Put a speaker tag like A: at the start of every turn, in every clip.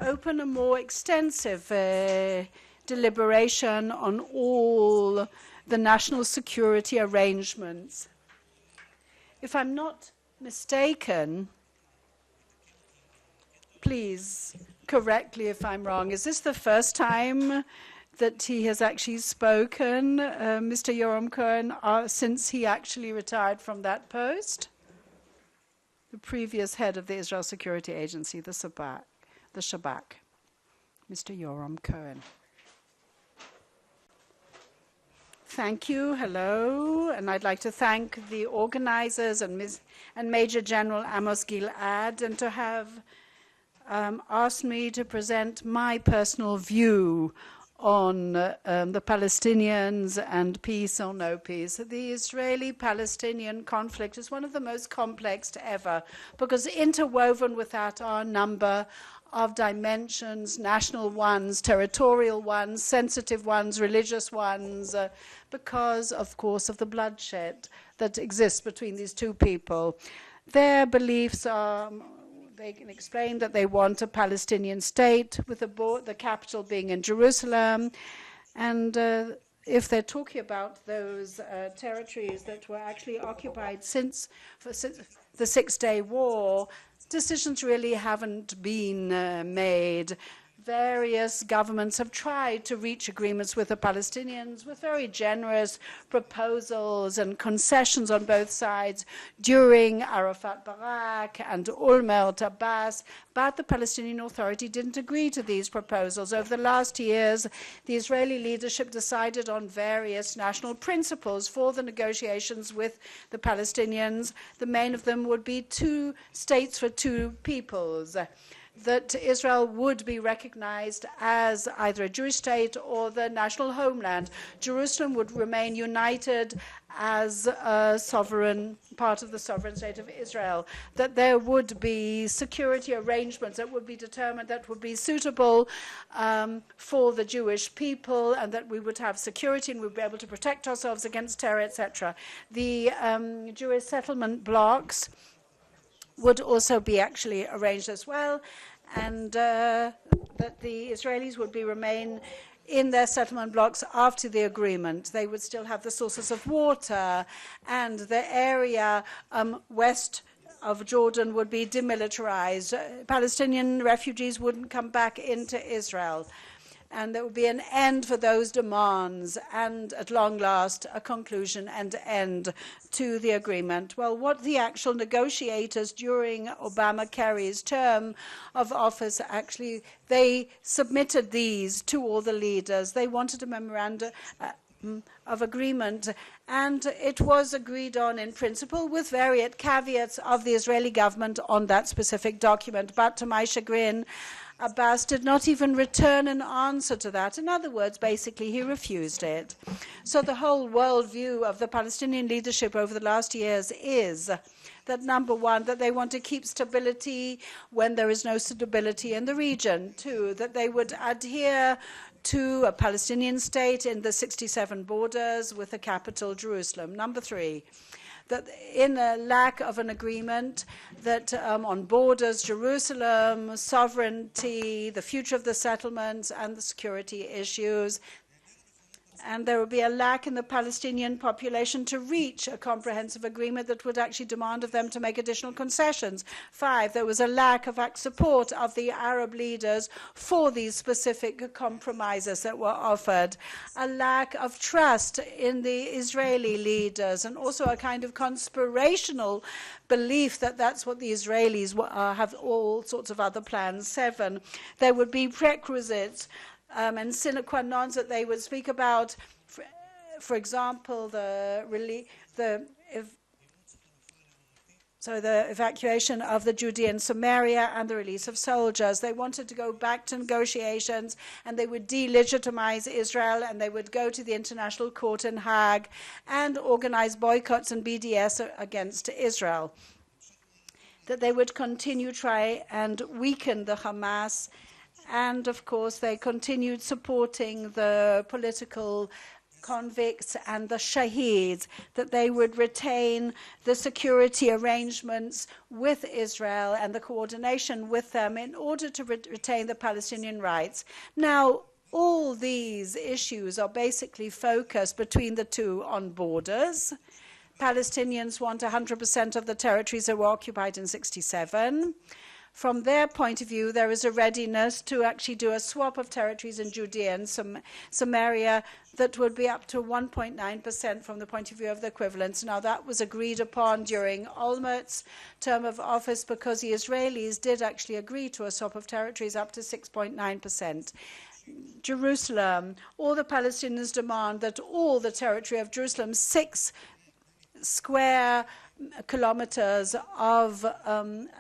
A: open a more extensive deliberation on all the national security arrangements. If I'm not mistaken, please correct me if I'm wrong, is this the first time that he has actually spoken, Mr. Yoram Cohen, since he actually retired from that post? The previous head of the Israel Security Agency, the SHABAK, Mr. Yoram Cohen. Thank you. Hello. And I'd like to thank the organizers and Major General Amos Gilad, and to have asked me to present my personal view on the Palestinians and peace or no peace. The Israeli-Palestinian conflict is one of the most complex ever, because interwoven with that are a number of dimensions, national ones, territorial ones, sensitive ones, religious ones, because, of course, of the bloodshed that exists between these two people. Their beliefs are, they can explain that they want a Palestinian state with the capital being in Jerusalem. And if they're talking about those territories that were actually occupied since the Six-Day War, decisions really haven't been made. Various governments have tried to reach agreements with the Palestinians with very generous proposals and concessions on both sides during Arafat Barak and Olmert Abbas, but the Palestinian Authority didn't agree to these proposals. Over the last years, the Israeli leadership decided on various national principles for the negotiations with the Palestinians. The main of them would be 2 states for 2 peoples, that Israel would be recognized as either a Jewish state or the national homeland. Jerusalem would remain united as a sovereign part of the sovereign state of Israel, that there would be security arrangements that would be determined, that would be suitable for the Jewish people, and that we would have security and we'd be able to protect ourselves against terror, etc. The Jewish settlement blocks would also be actually arranged as well, and that the Israelis would remain in their settlement blocks after the agreement. They would still have the sources of water, and the area west of Jordan would be demilitarized. Palestinian refugees wouldn't come back into Israel. And there would be an end for those demands, and at long last, a conclusion and end to the agreement. Well, what the actual negotiators during Obama Kerry's term of office actually, they submitted these to all the leaders. They wanted a memorandum of agreement, and it was agreed on in principle with various caveats of the Israeli government on that specific document. But to my chagrin, Abbas did not even return an answer to that. In other words, basically, he refused it. So the whole worldview of the Palestinian leadership over the last years is that, number one, that they want to keep stability when there is no stability in the region. 2, that they would adhere to a Palestinian state in the 67 borders with the capital, Jerusalem. Number 3, that in a lack of an agreement that on borders, Jerusalem, sovereignty, the future of the settlements, and the security issues, and there would be a lack in the Palestinian population to reach a comprehensive agreement that would actually demand of them to make additional concessions. 5, there was a lack of support of the Arab leaders for these specific compromises that were offered, a lack of trust in the Israeli leaders, and also a kind of conspirational belief that that's what the Israelis have all sorts of other plans. 7, there would be prerequisites and sine qua non that they would speak about, for example, the evacuation of the Judean Samaria and the release of soldiers. They wanted to go back to negotiations, and they would delegitimize Israel, and they would go to the International Court in Hague and organize boycotts and BDS against Israel. That they would continue try and weaken the Hamas. And, of course, they continued supporting the political convicts and the shaheeds, that they would retain the security arrangements with Israel and the coordination with them in order to retain the Palestinian rights. Now, all these issues are basically focused between the two on borders. Palestinians want 100% of the territories that were occupied in 1967. From their point of view, there is a readiness to actually do a swap of territories in Judea and Samaria that would be up to 1.9% from the point of view of the equivalents. Now, that was agreed upon during Olmert's term of office because the Israelis did actually agree to a swap of territories up to 6.9%. Jerusalem, all the Palestinians demand that all the territory of Jerusalem, 6 square kilometers of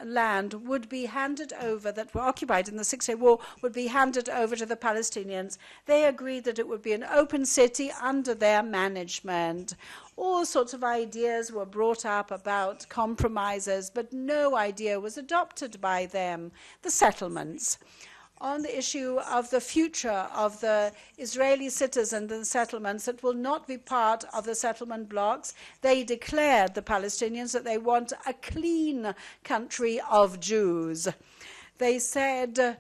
A: land would be handed over, that were occupied in the Six-Day War, would be handed over to the Palestinians. They agreed that it would be an open city under their management. All sorts of ideas were brought up about compromises, but no idea was adopted by them. The settlements. On the issue of the future of the Israeli citizens and settlements that will not be part of the settlement blocks, they declared, the Palestinians, that they want a clean country of Jews. They said,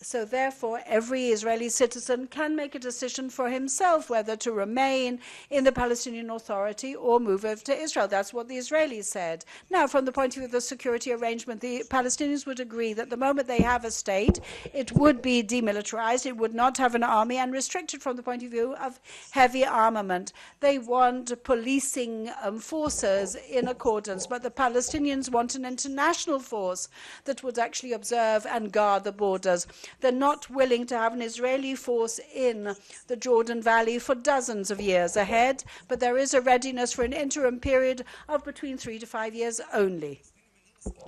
A: so therefore every Israeli citizen can make a decision for himself whether to remain in the Palestinian Authority or move over to Israel. That's what the Israelis said. Now, from the point of view of the security arrangement, the Palestinians would agree that the moment they have a state, it would be demilitarized, it would not have an army, and restricted from the point of view of heavy armament. They want policing forces in accordance, but the Palestinians want an international force that would actually observe and guard the borders. They're not willing to have an Israeli force in the Jordan Valley for dozens of years ahead, but there is a readiness for an interim period of between 3 to 5 years only.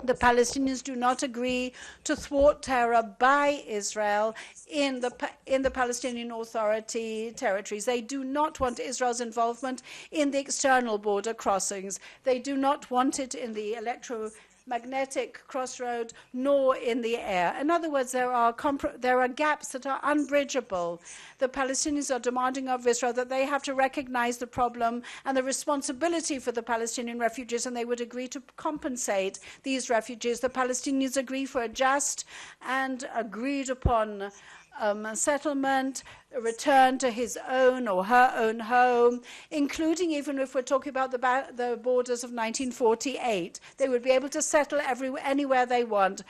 A: The Palestinians do not agree to thwart terror by Israel in the Palestinian Authority territories. They do not want Israel's involvement in the external border crossings. They do not want it in the electromagnetic crossroad, nor in the air. In other words, there are gaps that are unbridgeable. The Palestinians are demanding of Israel that they have to recognize the problem and the responsibility for the Palestinian refugees, and they would agree to compensate these refugees. The Palestinians agree for a just and agreed upon settlement, a return to his own or her own home, including even if we're talking about the borders of 1948. They would be able to settle anywhere they want.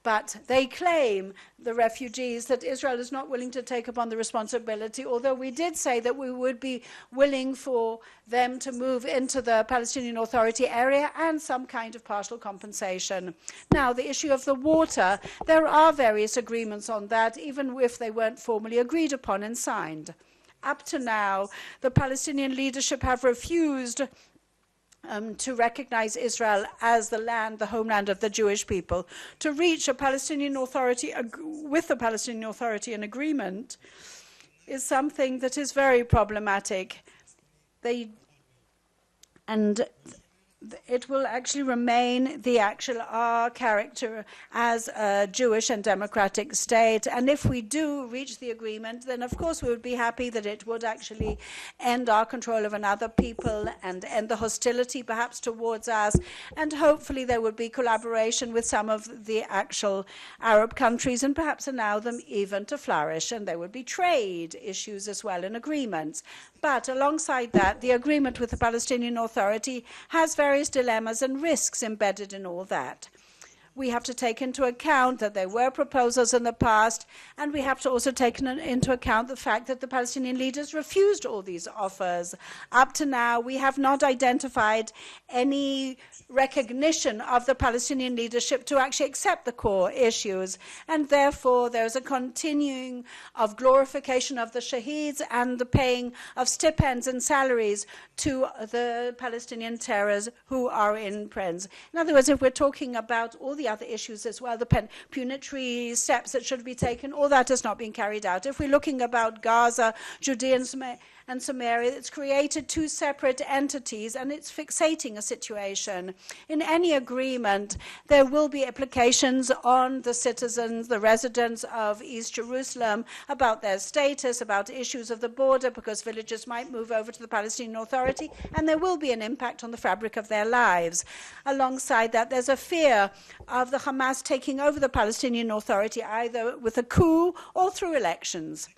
A: But they claim, the refugees, that Israel is not willing to take upon the responsibility, although we did say that we would be willing for them to move into the Palestinian Authority area and some kind of partial compensation. Now, the issue of the water, there are various agreements on that, even if they weren't formally agreed upon and signed. Up to now, the Palestinian leadership have refused to recognize Israel as the homeland of the Jewish people. To reach a Palestinian Authority, with the Palestinian Authority, an agreement is something that is very problematic. It will actually remain our character as a Jewish and democratic state. And if we do reach the agreement, then of course we would be happy that it would actually end our control of another people and end the hostility perhaps towards us. And hopefully there would be collaboration with some of the actual Arab countries and perhaps allow them even to flourish. And there would be trade issues as well and agreements. But alongside that, the agreement with the Palestinian Authority has various dilemmas and risks embedded in all that. We have to take into account that there were proposals in the past, and we have to also take into account the fact that the Palestinian leaders refused all these offers. Up to now, we have not identified any recognition of the Palestinian leadership to actually accept the core issues, and therefore there is a continuing of glorification of the shaheeds and the paying of stipends and salaries to the Palestinian terrorists who are in prisons. In other words, if we're talking about all the other issues as well, the punitory steps that should be taken, all that has not been carried out. If we're looking about Gaza, Judea and Samaria. It's created two separate entities, and it's fixating a situation. In any agreement, there will be applications on the citizens, the residents of East Jerusalem, about their status, about issues of the border, because villagers might move over to the Palestinian Authority, and there will be an impact on the fabric of their lives. Alongside that, there's a fear of the Hamas taking over the Palestinian Authority, either with a coup or through elections.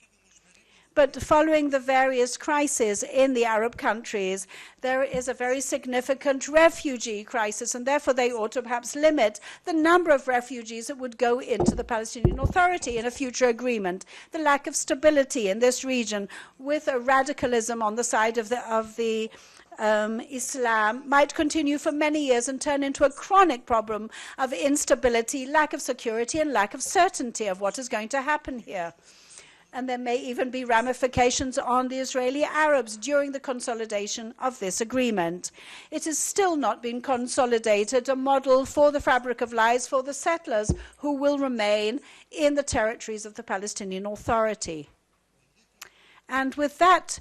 A: But following the various crises in the Arab countries, there is a very significant refugee crisis, and therefore they ought to perhaps limit the number of refugees that would go into the Palestinian Authority in a future agreement. The lack of stability in this region, with a radicalism on the side of the Islam, might continue for many years and turn into a chronic problem of instability, lack of security, and lack of certainty of what is going to happen here. And there may even be ramifications on the Israeli Arabs during the consolidation of this agreement. It has still not been consolidated, a model for the fabric of lives for the settlers who will remain in the territories of the Palestinian Authority. And with that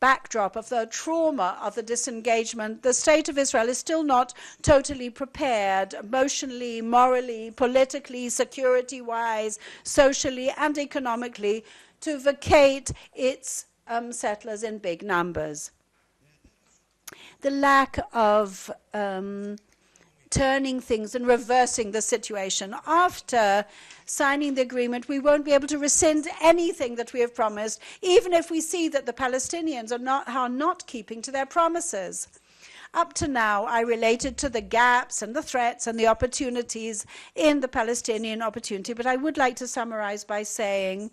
A: backdrop of the trauma of the disengagement, the state of Israel is still not totally prepared emotionally, morally, politically, security-wise, socially, and economically to vacate its settlers in big numbers. The lack of turning things and reversing the situation. After signing the agreement, we won't be able to rescind anything that we have promised, even if we see that the Palestinians are not keeping to their promises. Up to now, I related to the gaps and the threats and the opportunities in the Palestinian opportunity, but I would like to summarize by saying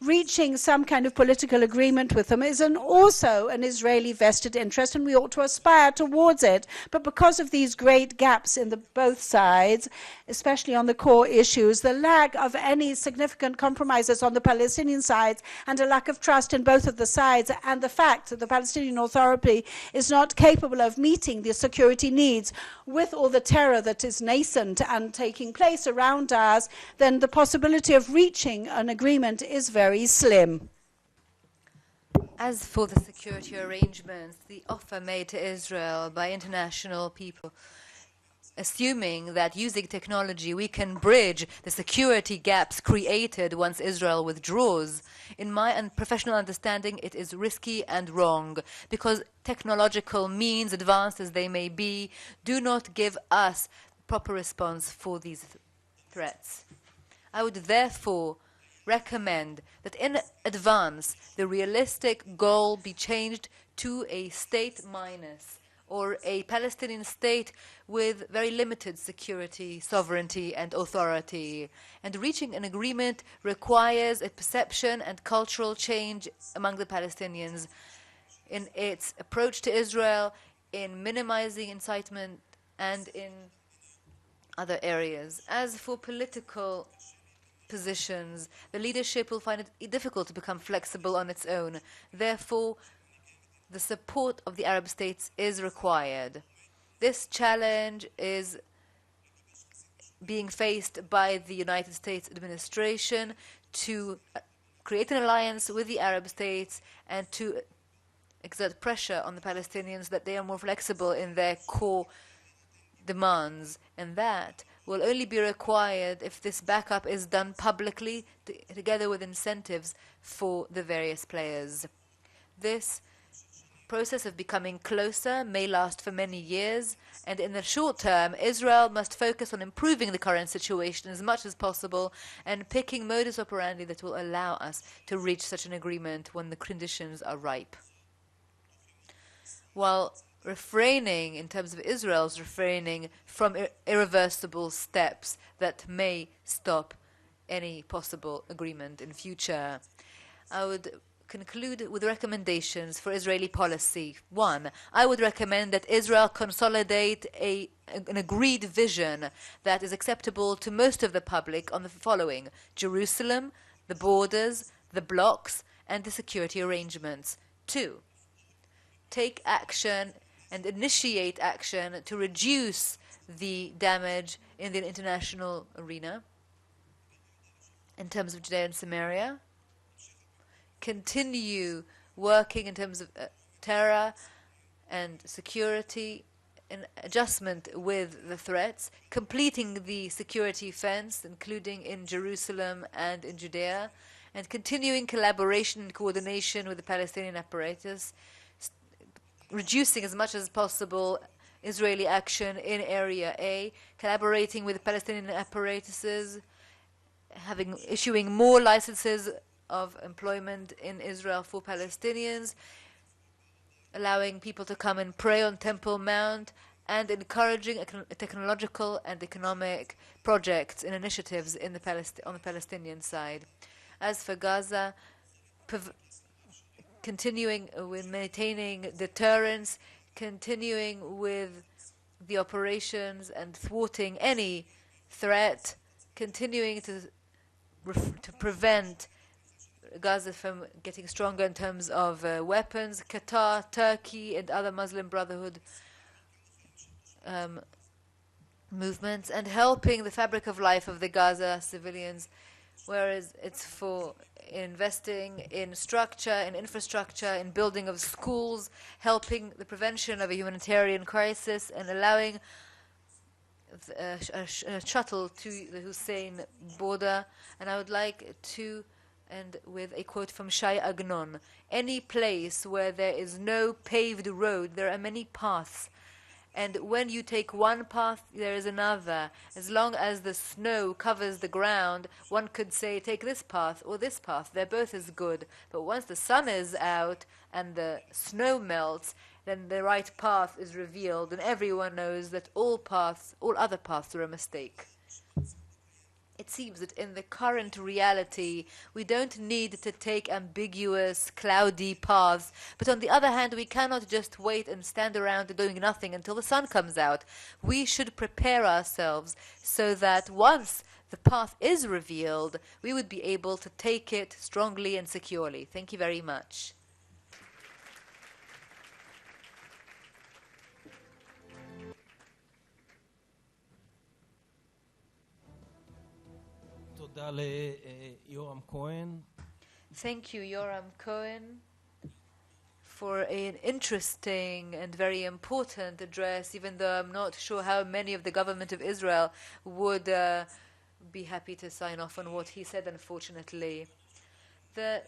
A: reaching some kind of political agreement with them is also an Israeli vested interest, and we ought to aspire towards it. But because of these great gaps in both sides, especially on the core issues, the lack of any significant compromises on the Palestinian side, and a lack of trust in both of the sides, and the fact that the Palestinian Authority is not capable of meeting the security needs with all the terror that is nascent and taking place around us, then the possibility of reaching an agreement is very slim.
B: As for the security arrangements, the offer made to Israel by international people, assuming that using technology we can bridge the security gaps created once Israel withdraws, in my professional understanding, it is risky and wrong, because technological means, advanced as they may be, do not give us proper response for these threats. I would therefore recommend that in advance the realistic goal be changed to a state minus, or a Palestinian state with very limited security, sovereignty, and authority. And reaching an agreement requires a perception and cultural change among the Palestinians in its approach to Israel, in minimizing incitement, and in other areas. As for political positions, the leadership will find it difficult to become flexible on its own. Therefore, the support of the Arab states is required. This challenge is being faced by the United States administration to create an alliance with the Arab states and to exert pressure on the Palestinians that they are more flexible in their core demands, and that will only be required if this backup is done publicly, together with incentives for the various players. This process of becoming closer may last for many years, and in the short term, Israel must focus on improving the current situation as much as possible and picking modus operandi that will allow us to reach such an agreement when the conditions are ripe. While refraining, in terms of Israel's refraining from irreversible steps that may stop any possible agreement in future, I would conclude with recommendations for Israeli policy. 1, I would recommend that Israel consolidate an agreed vision that is acceptable to most of the public on the following: Jerusalem, the borders, the blocks, and the security arrangements. 2, take action and initiate action to reduce the damage in the international arena in terms of Judea and Samaria. Continue working in terms of terror and security, in adjustment with the threats, completing the security fence, including in Jerusalem and in Judea, and continuing collaboration and coordination with the Palestinian apparatus, reducing as much as possible Israeli action in Area A, collaborating with the Palestinian apparatuses, issuing more licenses of employment in Israel for Palestinians, allowing people to come and pray on Temple Mount, and encouraging technological and economic projects and initiatives on the Palestinian side. As for Gaza, continuing with maintaining deterrence, continuing with the operations and thwarting any threat, continuing to prevent Gaza from getting stronger in terms of weapons. Qatar, Turkey, and other Muslim Brotherhood movements, and helping the fabric of life of the Gaza civilians, whereas it's for investing in structure, in infrastructure, in building of schools, helping the prevention of a humanitarian crisis, and allowing a shuttle to the Hussein border. And I would like to end with a quote from Shai Agnon. Any place where there is no paved road, there are many paths. And when you take one path, there is another. As long as the snow covers the ground, one could say, take this path or this path. They're both as good. But once the sun is out and the snow melts, then the right path is revealed, and everyone knows that all other paths are a mistake. It seems that in the current reality, we don't need to take ambiguous, cloudy paths. But on the other hand, we cannot just wait and stand around doing nothing until the sun comes out. We should prepare ourselves so that once the path is revealed, we would be able to take it strongly and securely. Thank you very much. Thank you, Yoram Cohen, for an interesting and very important address, even though I'm not sure how many of the government of Israel would be happy to sign off on what he said, unfortunately. The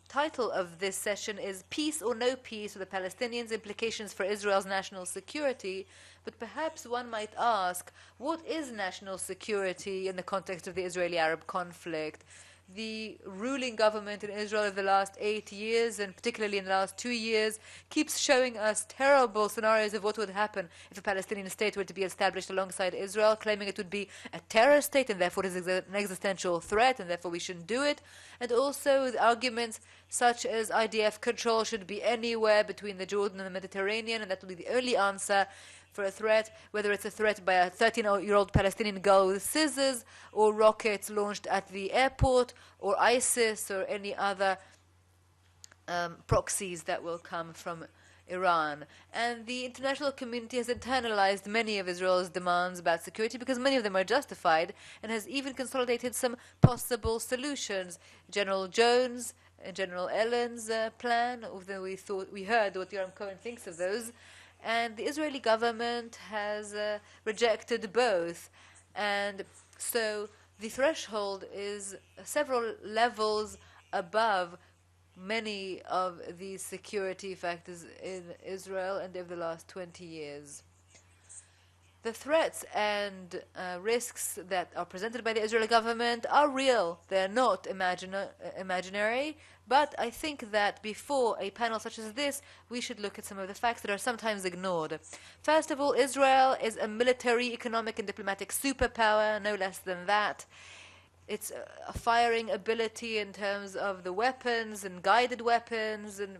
B: title of this session is Peace or No Peace with the Palestinians, Implications for Israel's National Security. But perhaps one might ask, what is national security in the context of the Israeli-Arab conflict? The ruling government in Israel over the last 8 years, and particularly in the last 2 years, keeps showing us terrible scenarios of what would happen if a Palestinian state were to be established alongside Israel, claiming it would be a terror state and therefore it is an existential threat and therefore we shouldn't do it. And also with arguments such as IDF control should be anywhere between the Jordan and the Mediterranean, and that will be the only answer for a threat, whether it's a threat by a 13-year-old Palestinian girl with scissors, or rockets launched at the airport, or ISIS, or any other proxies that will come from Iran. And the international community has internalized many of Israel's demands about security because many of them are justified, and has even consolidated some possible solutions. General Jones and General Ellen's plan, although we heard what Yoram Cohen thinks of those. And the Israeli government has rejected both. And so the threshold is several levels above many of these security factors in Israel and over the last 20 years. The threats and risks that are presented by the Israeli government are real. They're not imaginary. But I think that before a panel such as this, we should look at some of the facts that are sometimes ignored. First of all, Israel is a military, economic, and diplomatic superpower, no less than that. Its firing ability in terms of the weapons and guided weapons, and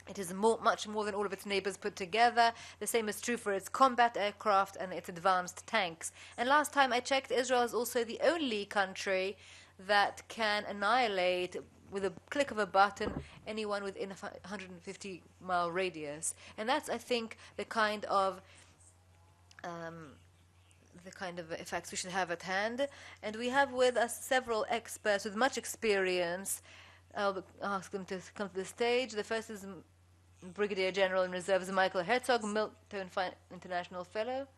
B: it is much more than all of its neighbors put together. The same is true for its combat aircraft and its advanced tanks. And last time I checked, Israel is also the only country that can annihilate, with a click of a button, anyone within a 150-mile radius. And that's, I think, the kind of effects we should have at hand. And we have with us several experts with much experience I'll ask them to come to the stage. The first is Brigadier General in Reserves Michael Herzog, Milton International Fellow.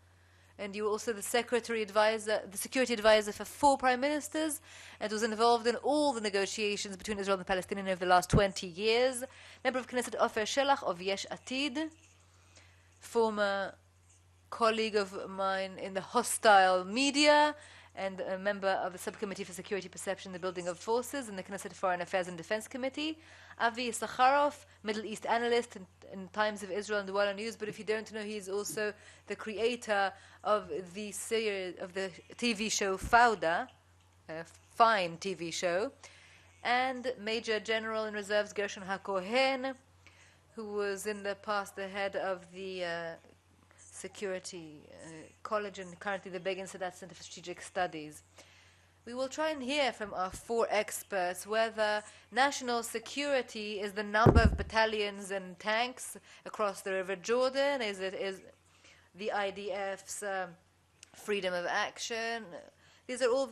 B: And you were also the Secretary Advisor, the Security Advisor for 4 Prime Ministers, and was involved in all the negotiations between Israel and the Palestinians over the last 20 years. Member of Knesset Ofer Shelah of Yesh Atid, former colleague of mine in the hostile media, and a member of the Subcommittee for Security Perception in the Building of Forces in the Knesset Foreign Affairs and Defense Committee. Avi Issacharoff, Middle East analyst in Times of Israel and the Walla News, but if you don't know, he's also the creator of the series, of the TV show Fauda, a fine TV show, and Major General in Reserves Gershon Hacohen, who was in the past the head of the Security College and currently the Begin-Sadat Center for Strategic Studies. We will try and hear from our 4 experts whether national security is the number of battalions and tanks across the River Jordan, is the IDF's freedom of action. These are all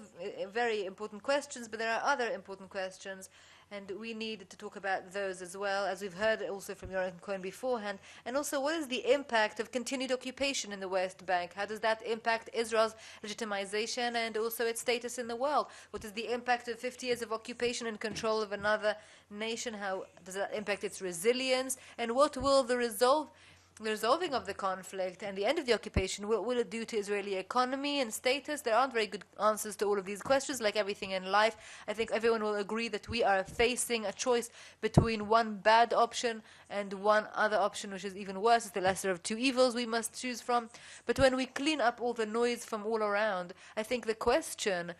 B: very important questions, but there are other important questions, and we need to talk about those as well, as we've heard also from Yoram and Cohen beforehand. And also, what is the impact of continued occupation in the West Bank? How does that impact Israel's legitimization and also its status in the world? What is the impact of 50 years of occupation and control of another nation? How does that impact its resilience? And what will the resolving of the conflict and the end of the occupation, what will it do to Israeli economy and status? There aren't very good answers to all of these questions. Like everything in life, I think everyone will agree that we are facing a choice between one bad option and one other option, which is even worse. It's the lesser of 2 evils we must choose from. But when we clean up all the noise from all around, I think the question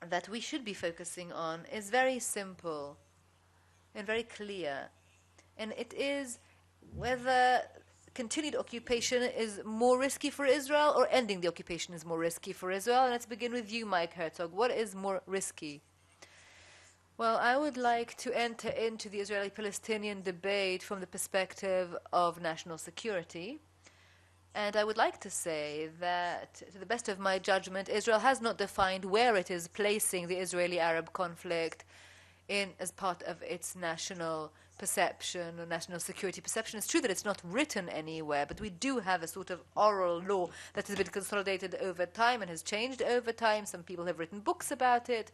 B: that we should be focusing on is very simple and very clear. And it is whether continued occupation is more risky for Israel or ending the occupation is more risky for Israel. And let's begin with you, Mike Herzog. What is more risky? Well, I would like to enter into the Israeli-Palestinian debate from the perspective of national security. And I would like to say that, to the best of my judgment, Israel has not defined where it is placing the Israeli-Arab conflict as part of its national perception or national security perception. It's true that it's not written anywhere, but we do have a sort of oral law that has been consolidated over time and has changed over time. Some people have written books about it.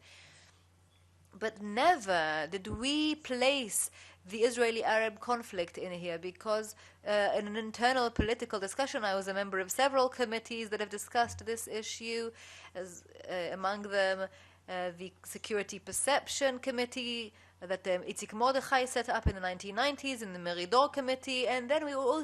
B: But never did we place the Israeli-Arab conflict in here, because in an internal political discussion, I was a member of several committees that have discussed this issue, as among them the Security Perception Committee that Itzik Mordechai set up in the 1990s in the Meridor Committee, and then we were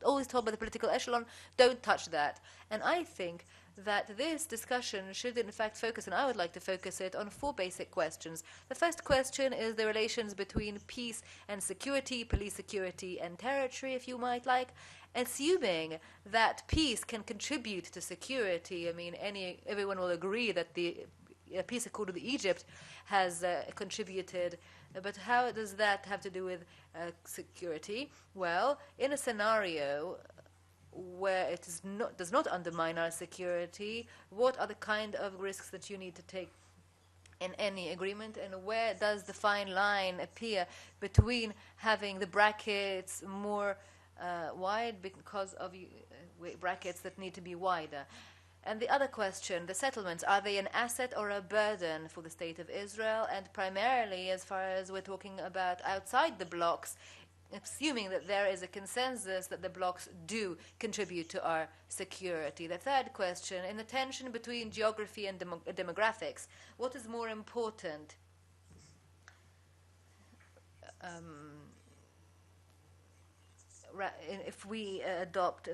B: always told by the political echelon, don't touch that. And I think that this discussion should in fact focus, and I would like to focus it on 4 basic questions. The first question is the relations between peace and security, police security and territory, if you might like. Assuming that peace can contribute to security, I mean, everyone will agree that the peace accord with Egypt has contributed, but how does that have to do with security? Well, in a scenario where it does not undermine our security, what are the kind of risks that you need to take in any agreement, and where does the fine line appear between having the brackets more wide because of brackets that need to be wider? And the other question, the settlements, are they an asset or a burden for the State of Israel? And primarily, as far as we're talking about outside the blocks, assuming that there is a consensus that the blocks do contribute to our security. The third question, in the tension between geography and demographics, what is more important? If we adopt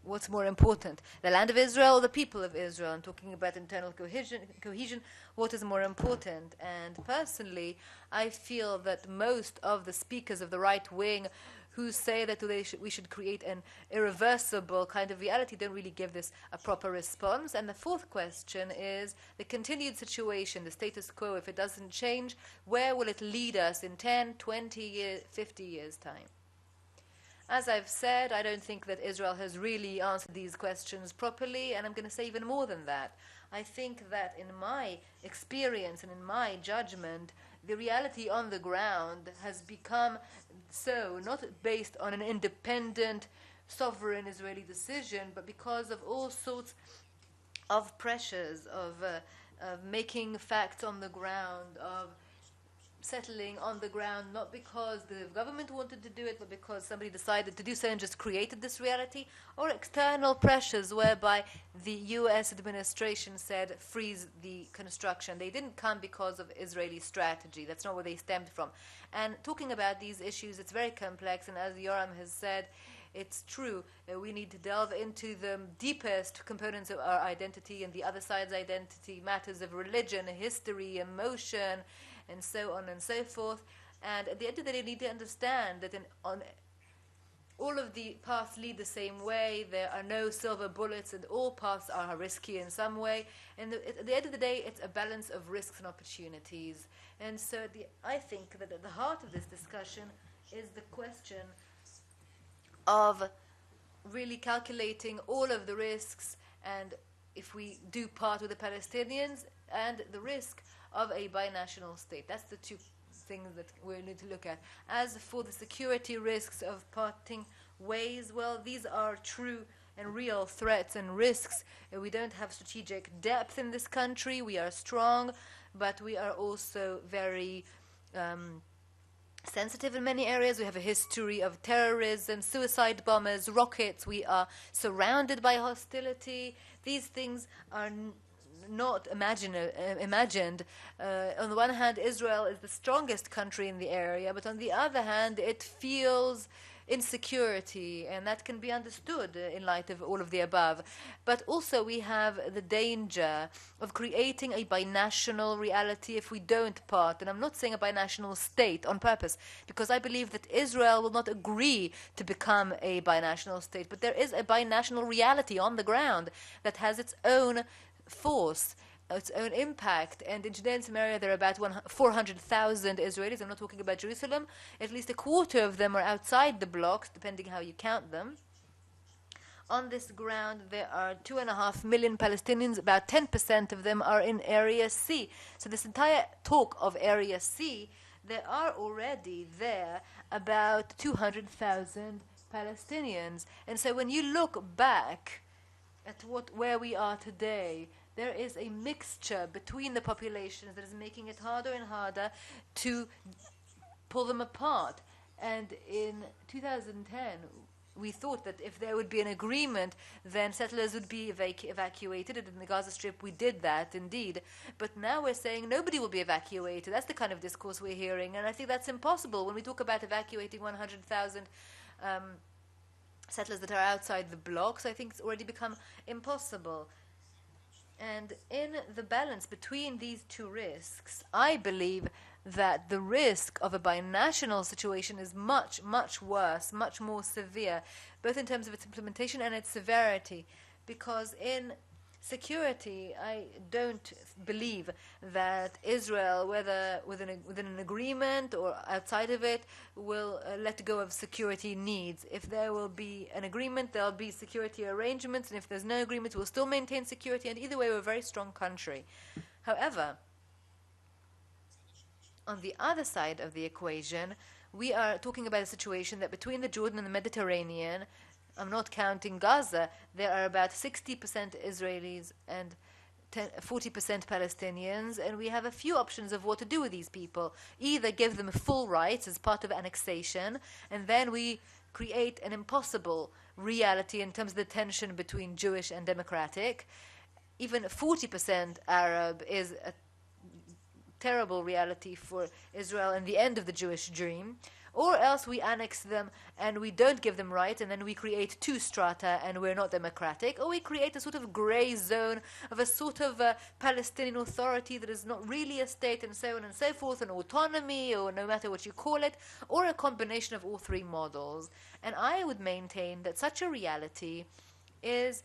B: what's more important, the land of Israel or the people of Israel? I'm talking about internal cohesion. What is more important? And personally, I feel that most of the speakers of the right wing who say that we should create an irreversible kind of reality don't really give this a proper response. And the fourth question is the continued situation, the status quo. If it doesn't change, where will it lead us in 10, 20 years, 50 years' time? As I've said, I don't think that Israel has really answered these questions properly, and I'm going to say even more than that. I think that in my experience and in my judgment, the reality on the ground has become so, not based on an independent, sovereign Israeli decision, but because of all sorts of pressures, of making facts on the ground, of settling on the ground, not because the government wanted to do it, but because somebody decided to do so and just created this reality, or external pressures whereby the US administration said freeze the construction. They didn't come because of Israeli strategy. That's not where they stemmed from. And talking about these issues, it's very complex, and as Yoram has said, it's true. We need to delve into the deepest components of our identity and the other side's identity, matters of religion, history, emotion, and so on and so forth. And at the end of the day, you need to understand that on all of the paths lead the same way. There are no silver bullets, and all paths are risky in some way. And at the end of the day, it's a balance of risks and opportunities. And so I think that at the heart of this discussion is the question of really calculating all of the risks, and if we do part with the Palestinians, and the risk of a binational state. That's the two things that we need to look at. As for the security risks of parting ways, well, these are true and real threats and risks. We don't have strategic depth in this country. We are strong, but we are also very sensitive in many areas. We have a history of terrorism, suicide bombers, rockets. We are surrounded by hostility. These things are not imagined. On the one hand, Israel is the strongest country in the area, but on the other hand, it feels insecurity, and that can be understood in light of all of the above. But also we have the danger of creating a binational reality if we don't part. And I'm not saying a binational state on purpose, because I believe that Israel will not agree to become a binational state, but there is a binational reality on the ground that has its own force, its own impact. And in Judea and Samaria there are about 400,000 Israelis. I'm not talking about Jerusalem. At least a quarter of them are outside the blocks, depending how you count them. On this ground there are 2.5 million Palestinians. About 10% of them are in Area C. So this entire talk of Area C, there are already there about 200,000 Palestinians. And so when you look back at where we are today, there is a mixture between the populations that is making it harder and harder to pull them apart. And in 2010, we thought that if there would be an agreement, then settlers would be evacuated. And in the Gaza Strip, we did that, indeed. But now we're saying nobody will be evacuated. That's the kind of discourse we're hearing. And I think that's impossible. When we talk about evacuating 100,000 settlers that are outside the blocks, I think it's already become impossible. And in the balance between these two risks, I believe that the risk of a binational situation is much, much worse, much more severe, both in terms of its implementation and its severity. Because in security, I don't believe that Israel, whether within an agreement or outside of it, will let go of security needs. If there will be an agreement, there will be security arrangements, and if there's no agreement, we'll still maintain security, and either way, we're a very strong country. However, on the other side of the equation, we are talking about a situation that between the Jordan and the Mediterranean, I'm not counting Gaza, there are about 60% Israelis and 40% Palestinians, and we have a few options of what to do with these people. Either give them full rights as part of annexation, and then we create an impossible reality in terms of the tension between Jewish and democratic. Even 40% Arab is a terrible reality for Israel and the end of the Jewish dream. Or else we annex them and we don't give them rights, and then we create two strata and we're not democratic. Or we create a sort of grey zone of a sort of Palestinian authority that is not really a state, and so on and so forth, an autonomy, or no matter what you call it, or a combination of all three models. And I would maintain that such a reality is,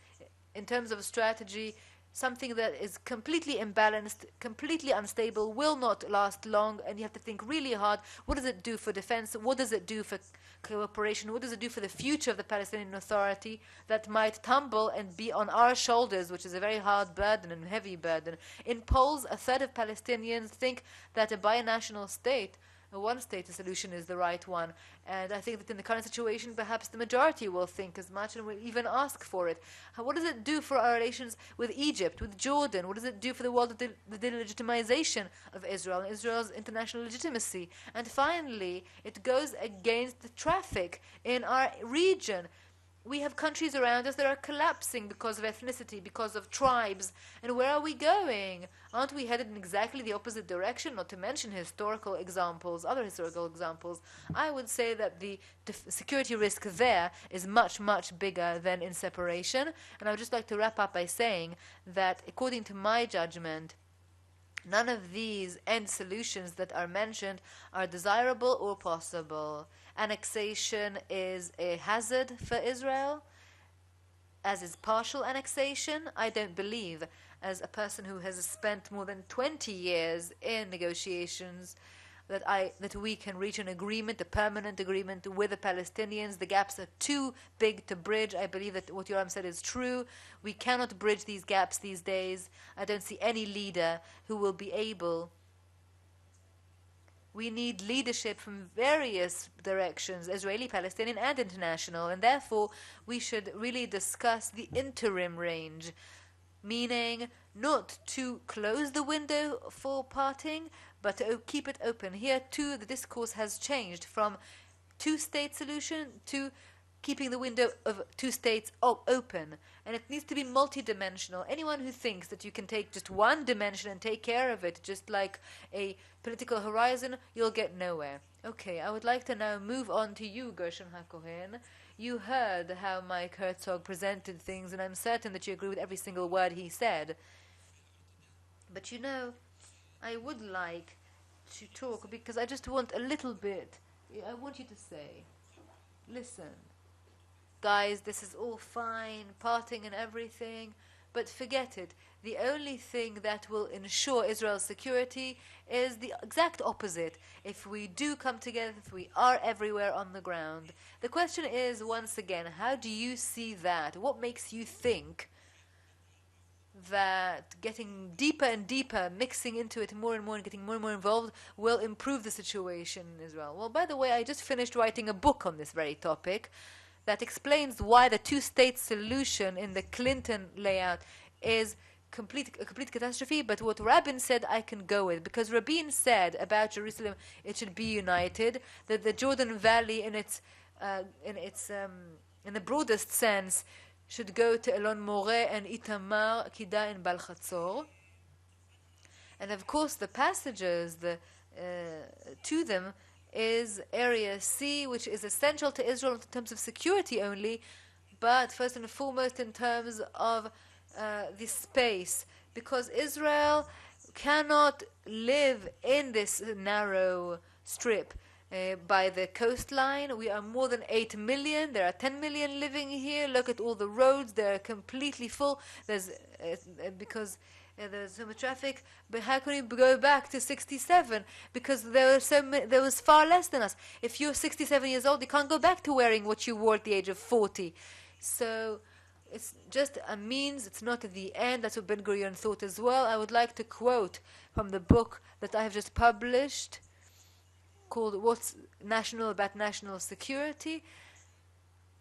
B: in terms of strategy, something that is completely imbalanced, completely unstable, will not last long, and you have to think really hard. What does it do for defense? What does it do for cooperation? What does it do for the future of the Palestinian Authority that might tumble and be on our shoulders, which is a very hard burden and heavy burden? In polls, a third of Palestinians think that a binational state, a one-state solution, is the right one. And I think that in the current situation, perhaps the majority will think as much and will even ask for it. What does it do for our relations with Egypt, with Jordan? What does it do for the world of the delegitimization of Israel and Israel's international legitimacy? And finally, it goes against the traffic in our region. We have countries around us that are collapsing because of ethnicity, because of tribes. And where are we going? Aren't we headed in exactly the opposite direction? Not to mention historical examples, other historical examples. I would say that the security risk there is much, much bigger than in separation. And I would just like to wrap up by saying that, according to my judgment, none of these end solutions that are mentioned are desirable or possible. Annexation is a hazard for Israel, as is partial annexation. I don't believe, as a person who has spent more than 20 years in negotiations, that we can reach an agreement, a permanent agreement with the Palestinians. The gaps are too big to bridge. I believe that what Yoram said is true. We cannot bridge these gaps these days. I don't see any leader who will be able. We need leadership from various directions, Israeli, Palestinian, and international, and therefore we should really discuss the interim range, meaning not to close the window for parting, but to keep it open. Here too, the discourse has changed from two-state solution to keeping the window of two states open, and it needs to be multidimensional. Anyone who thinks that you can take just one dimension and take care of it, just like a political horizon, you'll get nowhere. Okay, I would like to now move on to you, Gershon Hacohen. You heard how Mike Herzog presented things, and I'm certain that you agree with every single word he said. But you know, I would like to talk because I just want a little bit. I want you to say, listen, guys, this is all fine, parting and everything, but forget it. The only thing that will ensure Israel's security is the exact opposite. If we do come together, if we are everywhere on the ground. The question is, once again, how do you see that? What makes you think that getting deeper and deeper, mixing into it more and more and getting more and more involved will improve the situation in Israel? Well, by the way, I just finished writing a book on this very topic that explains why the two-state solution in the Clinton layout is a complete catastrophe, but what Rabin said I can go with, because Rabin said about Jerusalem it should be united, that the Jordan Valley in the broadest sense should go to Elon Moreh and Itamar, Kida and Balchatzor. And of course the passages to them is Area C, which is essential to Israel in terms of security only, but first and foremost in terms of the space, because Israel cannot live in this narrow strip by the coastline. We are more than 8 million. There are 10 million living here. Look at all the roads. They're completely full. Because there's so much traffic. But how can we go back to 67? Because there was far less than us. If you're 67 years old, you can't go back to wearing what you wore at the age of 40. So it's just a means. It's not the end. That's what Ben-Gurion thought as well. I would like to quote from the book that I have just published, called What's National About National Security.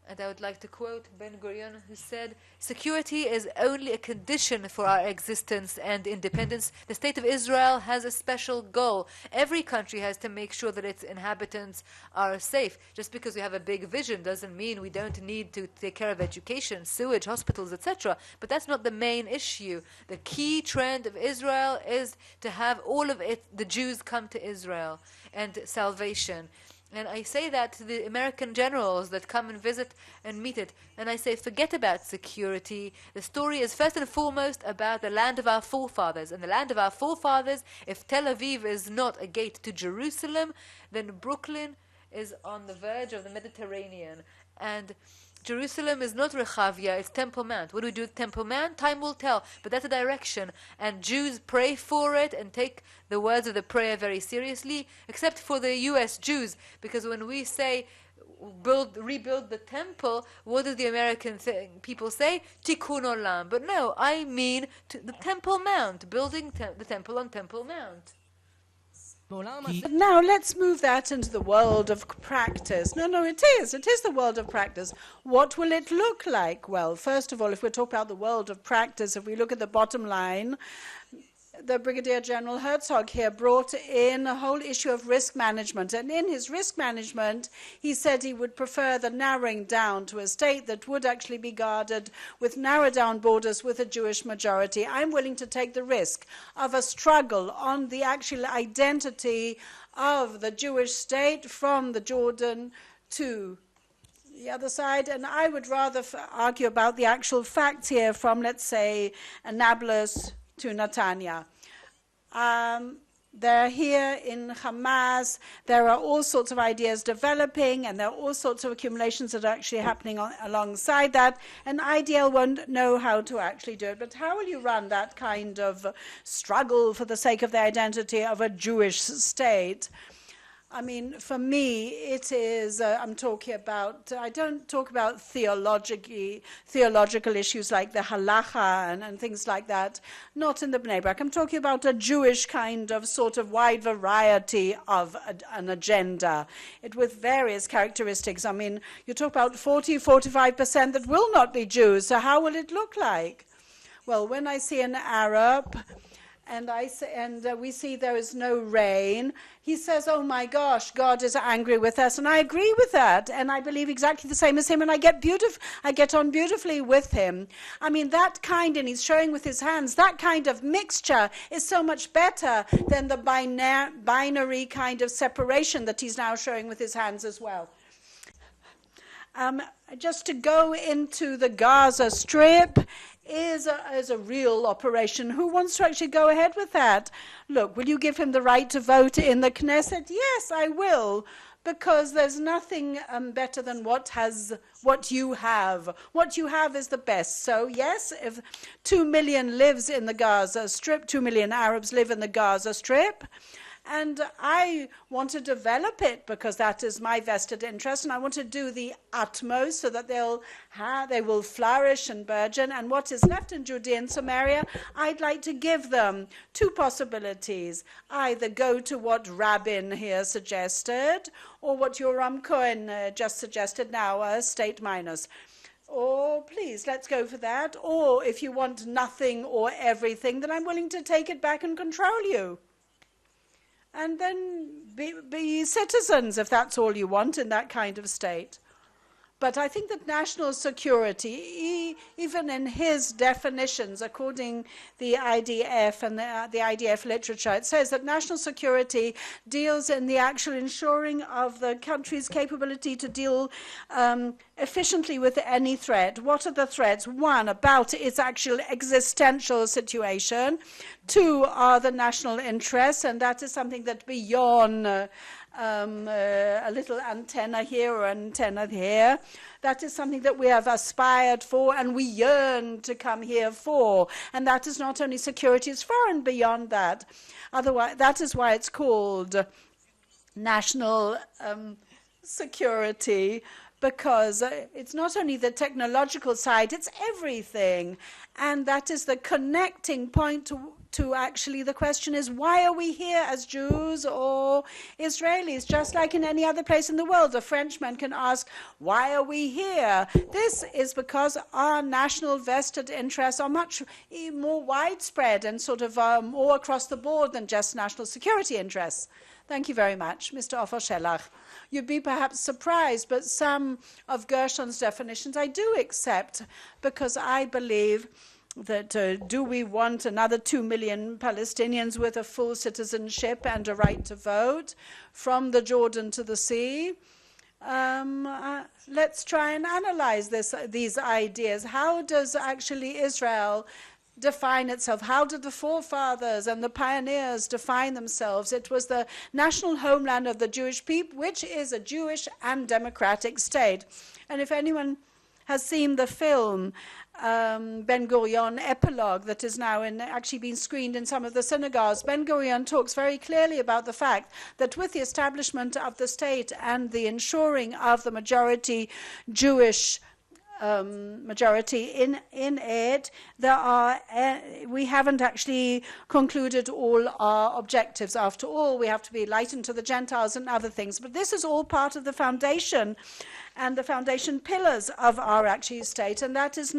B: And I would like to quote Ben-Gurion, who said, "Security is only a condition for our existence and independence. The State of Israel has a special goal. Every country has to make sure that its inhabitants are safe. Just because we have a big vision doesn't mean we don't need to take care of education, sewage, hospitals, etc. But that's not the main issue. The key trend of Israel is to have all of the Jews come to Israel and salvation." And I say that to the American generals that come and visit and meet it. And I say, forget about security. The story is first and foremost about the land of our forefathers. And the land of our forefathers, if Tel Aviv is not a gate to Jerusalem, then Brooklyn is on the verge of the Mediterranean. And Jerusalem is not Rechavia, it's Temple Mount. What do we do with Temple Mount? Time will tell, but that's a direction. And Jews pray for it and take the words of the prayer very seriously, except for the US Jews, because when we say rebuild the temple, what do the American people say? Tikkun Olam. But no, I mean the Temple Mount, building the temple on Temple Mount.
A: But now let's move that into the world of practice. No, it is the world of practice. What will it look like? Well, first of all, if we talk about the world of practice, if we look at the bottom line, the Brigadier General Herzog here brought in a whole issue of risk management. And in his risk management, he said he would prefer the narrowing down to a state that would actually be guarded with narrowed down borders with a Jewish majority. I'm willing to take the risk of a struggle on the actual identity of the Jewish state from the Jordan to the other side, and I would rather argue about the actual facts here from, let's say, Nablus to Netanya. They're here in Hamas. There are all sorts of ideas developing, and there are all sorts of accumulations that are actually happening alongside that. And IDL won't know how to actually do it. But how will you run that kind of struggle for the sake of the identity of a Jewish state? I mean, for me, it is, I don't talk about theological issues like the halacha and things like that, not in the Bnei Brak. I'm talking about a Jewish kind of sort of wide variety of an agenda, with various characteristics. I mean, you talk about 45% that will not be Jews, so how will it look like? Well, when I see an Arab, and we see there is no rain, he says, oh my gosh, God is angry with us. And I agree with that. And I believe exactly the same as him. And I get on beautifully with him. I mean, that kind, and he's showing with his hands, that kind of mixture is so much better than the binary kind of separation that he's now showing with his hands as well. Just to go into the Gaza Strip is a real operation. Who wants to actually go ahead with that? Look, will you give him the right to vote in the Knesset? Yes, I will, because there's nothing better than what you have. What you have is the best. So yes, if 2 million lives in the Gaza Strip, 2 million Arabs live in the Gaza Strip, and I want to develop it because that is my vested interest, and I want to do the utmost so that they will flourish and burgeon. And what is left in Judea and Samaria, I'd like to give them two possibilities. Either go to what Rabin here suggested, or what Yoram Cohen just suggested now, a state minus. Or please, let's go for that. Or if you want nothing or everything, then I'm willing to take it back and control you. And then be citizens, if that's all you want in that kind of state. But I think that national security, even in his definitions, according the IDF and the IDF literature, it says that national security deals in the actual ensuring of the country's capability to deal efficiently with any threat. What are the threats? One, about its actual existential situation. Two, are the national interests, and that is something that beyond a little antenna here or antenna here. That is something that we have aspired for and we yearn to come here for. And that is not only security, it's far and beyond that. Otherwise, that is why it's called national security, because it's not only the technological side, it's everything. And that is the connecting point to actually the question is, why are we here as Jews or Israelis? Just like in any other place in the world, a Frenchman can ask, why are we here? This is because our national vested interests are much more widespread and sort of more across the board than just national security interests. Thank you very much, Mr. Ofer Shelah. You'd be perhaps surprised, but some of Gershon's definitions I do accept, because I believe that do we want another 2 million Palestinians with a full citizenship and a right to vote from the Jordan to the sea? Let's try and analyze these ideas. How does actually Israel define itself? How did the forefathers and the pioneers define themselves? It was the national homeland of the Jewish people, which is a Jewish and democratic state. And if anyone has seen the film Ben-Gurion Epilogue that is now actually being screened in some of the synagogues, Ben-Gurion talks very clearly about the fact that with the establishment of the state and the ensuring of the majority Jewish majority in it, we haven't actually concluded all our objectives. After all, we have to be lightened to the Gentiles and other things. But this is all part of the foundation and the foundation pillars of our actual state. And that is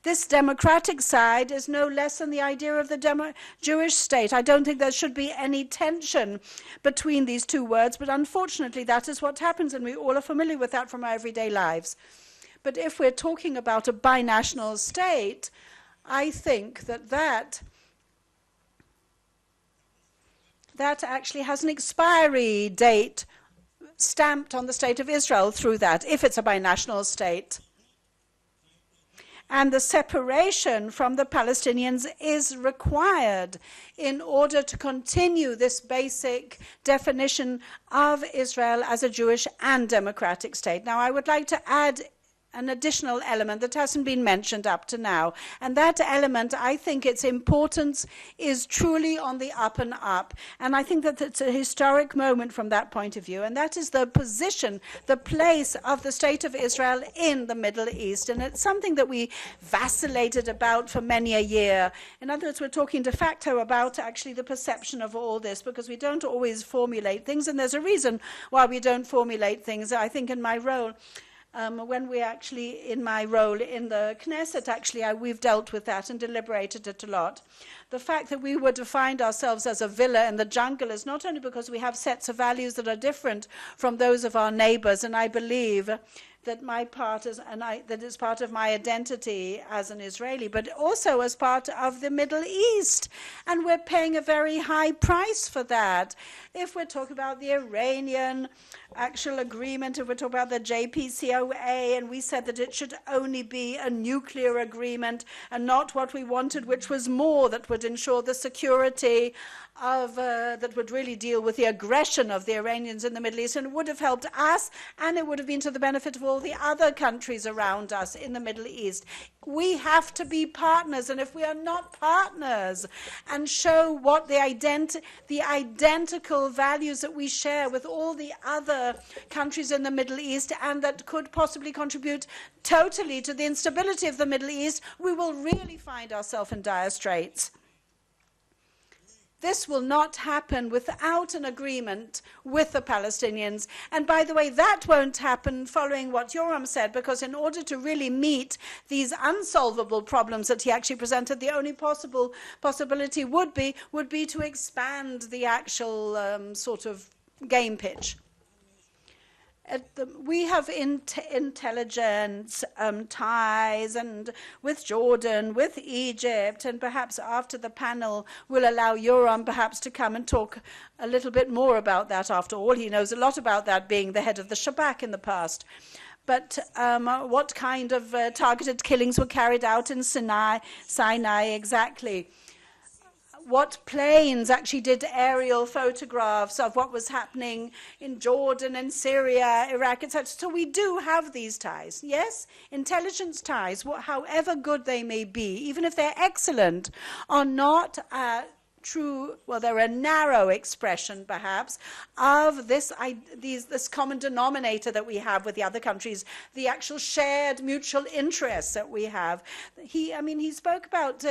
A: this democratic side is no less than the idea of the Jewish state. I don't think there should be any tension between these two words, but unfortunately that is what happens, and we all are familiar with that from our everyday lives. But if we're talking about a binational state, I think that actually has an expiry date stamped on the state of Israel through that, if it's a binational state. And the separation from the Palestinians is required in order to continue this basic definition of Israel as a Jewish and democratic state. Now, I would like to add an additional element that hasn't been mentioned up to now. And that element, I think its importance is truly on the up and up. And I think that it's a historic moment from that point of view. And that is the position, the place of the State of Israel in the Middle East. And it's something that we vacillated about for many a year. In other words, we're talking de facto about actually the perception of all this, because we don't always formulate things. And there's a reason why we don't formulate things. I think in my role, in my role in the Knesset, we've dealt with that and deliberated it a lot. The fact that we would find ourselves as a villa in the jungle is not only because we have sets of values that are different from those of our neighbors, and I believe that that is part of my identity as an Israeli, but also as part of the Middle East. And we're paying a very high price for that. If we're talking about the Iranian actual agreement, if we're talking about the JCPOA, and we said that it should only be a nuclear agreement and not what we wanted, which was more, that would ensure the security of, that would really deal with the aggression of the Iranians in the Middle East, and it would have helped us, and it would have been to the benefit of all the other countries around us in the Middle East. We have to be partners, and if we are not partners and show what the identical values that we share with all the other countries in the Middle East, and that could possibly contribute totally to the instability of the Middle East, we will really find ourselves in dire straits. This will not happen without an agreement with the Palestinians. And by the way, that won't happen following what Yoram said, because in order to really meet these unsolvable problems that he actually presented, the only possibility would be to expand the actual sort of game pitch. We have intelligence ties and with Jordan, with Egypt, and perhaps after the panel we'll allow Yoram perhaps to come and talk a little bit more about that. After all, he knows a lot about that, being the head of the SHABAK in the past. But what kind of targeted killings were carried out in Sinai exactly? What planes actually did aerial photographs of what was happening in Jordan and Syria, Iraq, etc. So we do have these ties, yes? Intelligence ties, however good they may be, even if they're excellent, are not true, well, they're a narrow expression, perhaps, of this common denominator that we have with the other countries, the actual shared mutual interests that we have. He spoke about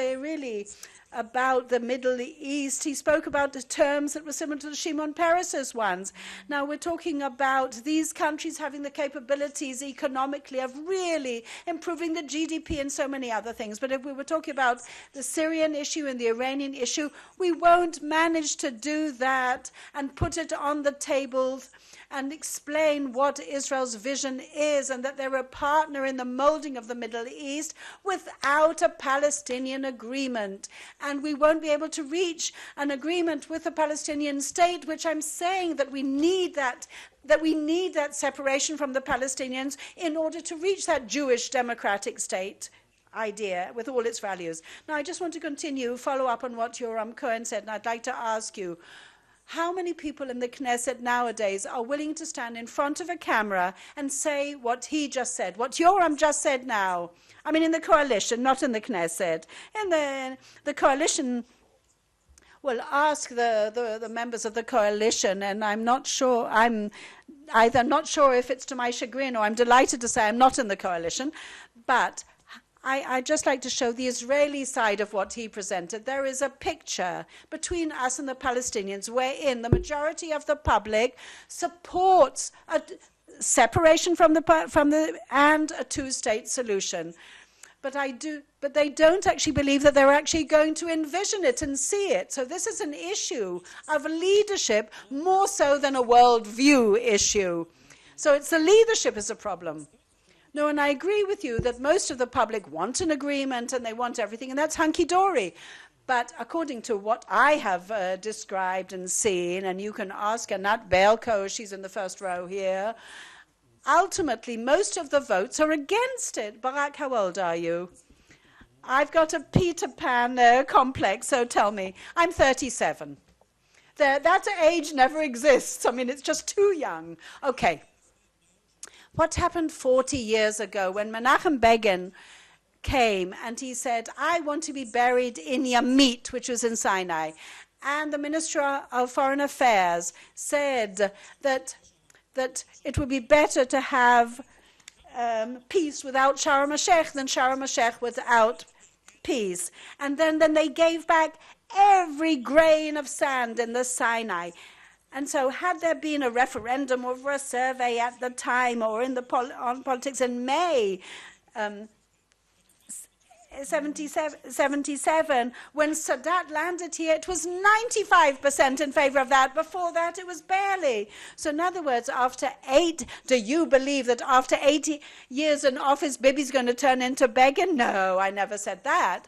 A: about the Middle East. He spoke about the terms that were similar to the Shimon Peres's ones. Now we're talking about these countries having the capabilities economically of really improving the GDP and so many other things. But if we were talking about the Syrian issue and the Iranian issue, we won't manage to do that and put it on the table and explain what Israel's vision is, and that they're a partner in the molding of the Middle East without a Palestinian agreement. And we won't be able to reach an agreement with the Palestinian state, which I'm saying that we need that separation from the Palestinians in order to reach that Jewish democratic state idea with all its values. Now, I just want to follow up on what Yoram Cohen said, and I'd like to ask you, How many people in the Knesset nowadays are willing to stand in front of a camera and say what he just said, what Yoram just said now? I mean, in the coalition, not in the Knesset. In the coalition, well, ask the members of the coalition, and I'm not sure, I'm either not sure if it's to my chagrin or I'm delighted to say I'm not in the coalition, but I'd just like to show the Israeli side of what he presented. There is a picture between us and the Palestinians wherein the majority of the public supports a separation from the and a two-state solution. But they don't actually believe that they're actually going to envision it and see it. So this is an issue of leadership more so than a worldview issue. So it's the leadership is a problem. No, and I agree with you that most of the public want an agreement and they want everything, and that's hunky-dory. But according to what I have described and seen, and you can ask Anat Belko, she's in the first row here, ultimately most of the votes are against it. Barak, how old are you? I've got a Peter Pan complex, so tell me. I'm 37. That age never exists. I mean, it's just too young. Okay. What happened 40 years ago when Menachem Begin came and he said, I want to be buried in Yamit, which was in Sinai. And the Minister of Foreign Affairs said that it would be better to have peace without Sharm el-Sheikh than Sharm el-Sheikh without peace. And then they gave back every grain of sand in the Sinai. And so had there been a referendum or a survey at the time or in on politics in May 77, when Sadat landed here, it was 95% in favor of that. Before that, it was barely. So in other words, do you believe that after 80 years in office, Bibi's going to turn into Begin? No, I never said that.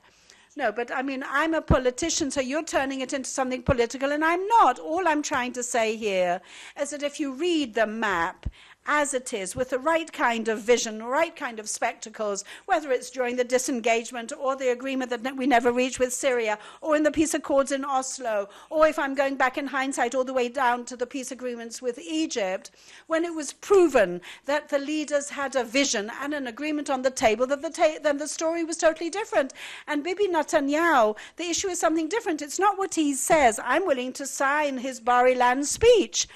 A: No, but I mean, I'm a politician, so you're turning it into something political, and I'm not. All I'm trying to say here is that if you read the map as it is, with the right kind of vision, the right kind of spectacles, whether it's during the disengagement or the agreement that we never reached with Syria, or in the peace accords in Oslo, or if I'm going back in hindsight all the way down to the peace agreements with Egypt, when it was proven that the leaders had a vision and an agreement on the table, then the story was totally different. And Bibi Netanyahu, the issue is something different. It's not what he says. I'm willing to sign his Bar-Ilan speech.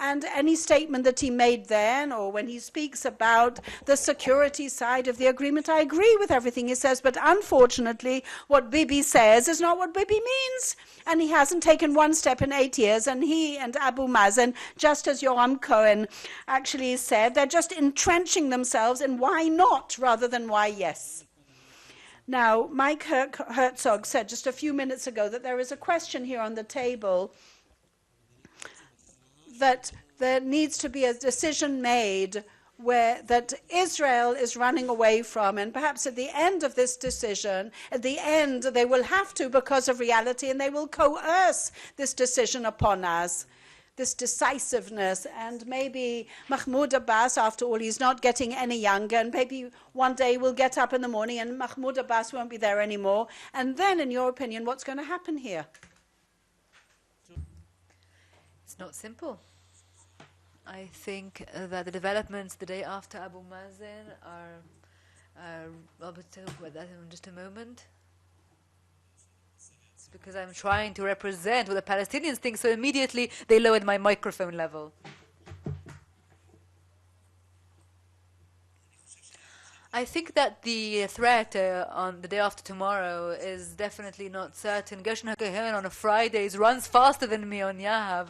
A: And any statement that he made then, or when he speaks about the security side of the agreement, I agree with everything he says, but unfortunately, what Bibi says is not what Bibi means. And he hasn't taken one step in 8 years, and he and Abu Mazen, just as Yoram Cohen actually said, they're just entrenching themselves in why not rather than why yes. Now, Mike Herzog said just a few minutes ago that there is a question here on the table that there needs to be a decision made that Israel is running away from, and perhaps at the end of this decision, at the end they will have to because of reality, and they will coerce this decision upon us, this decisiveness. And maybe Mahmoud Abbas, after all, he's not getting any younger, and maybe one day we'll get up in the morning and Mahmoud Abbas won't be there anymore. And then, in your opinion, what's going to happen here?
B: It's not simple. I think that the developments the day after Abu Mazen I'll talk about that in just a moment. It's because I'm trying to represent what the Palestinians think, so immediately they lowered my microphone level. I think that the threat on the day after tomorrow is definitely not certain. Gershon Hacohen on a Fridays runs faster than me on Yahav.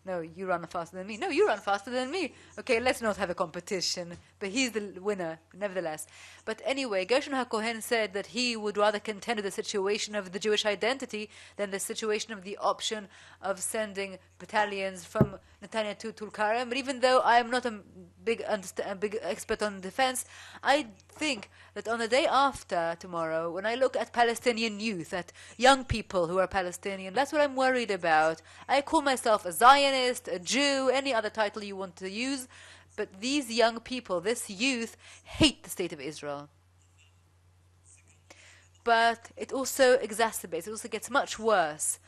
B: No, you run faster than me. No, you run faster than me. Okay, let's not have a competition. But he's the winner, nevertheless. But anyway, Gershon Hacohen said that he would rather contend with the situation of the Jewish identity than the situation of the option of sending battalions from Netanya to Tulkarem. But even though I am not a big expert on defense, I think that on the day after tomorrow, when I look at Palestinian youth, at young people who are Palestinian, that's what I'm worried about. I call myself a Zionist, a Jew, any other title you want to use, but these young people, this youth, hate the state of Israel. But it also exacerbates, it also gets much worse.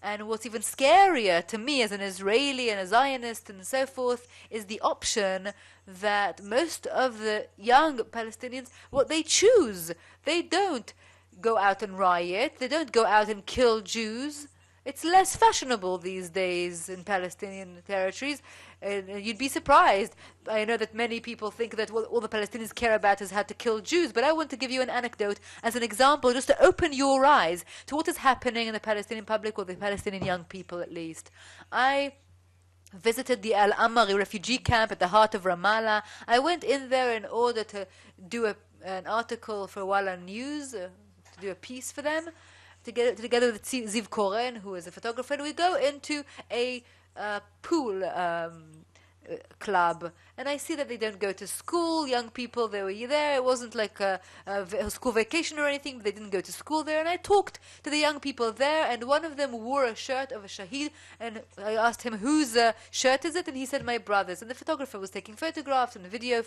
B: And what's even scarier to me as an Israeli and a Zionist and so forth is the option that most of the young Palestinians, what they choose, they don't go out and riot, they don't go out and kill Jews. It's less fashionable these days in Palestinian territories. And you'd be surprised. I know that many people think that what all the Palestinians care about is how to kill Jews, but I want to give you an anecdote as an example, just to open your eyes to what is happening in the Palestinian public, or the Palestinian young people at least. I visited the Al-Amari refugee camp at the heart of Ramallah. I went in there in order to do an article for Walla News, to do a piece for them, together with Ziv Cohen, who is a photographer, and we go into a pool club, and I see that they don't go to school. Young people, they were there. It wasn't like a school vacation or anything, but they didn't go to school there. And I talked to the young people there, and one of them wore a shirt of a shaheed, and I asked him, whose shirt is it? And he said, my brother's. And the photographer was taking photographs and video,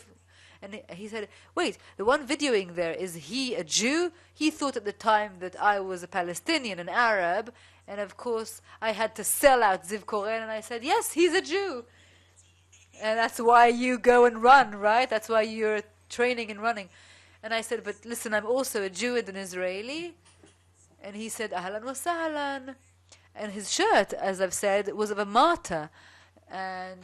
B: and he said, wait, the one videoing there, is he a Jew? He thought at the time that I was a Palestinian, an Arab. And of course, I had to sell out Ziv Koren, and I said, yes, he's a Jew. And that's why you go and run, right? That's why you're training and running. And I said, but listen, I'm also a Jew and an Israeli. And he said, ahlan wa sahlan. And his shirt, as I've said, was of a martyr. And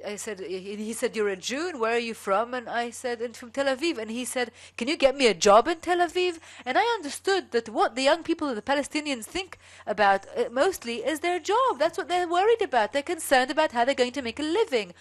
B: I said, he said, you're a Jew, and where are you from? And I said, I'm from Tel Aviv. And he said, can you get me a job in Tel Aviv? And I understood that what the young people of the Palestinians think about mostly is their job. That's what they're worried about. They're concerned about how they're going to make a living.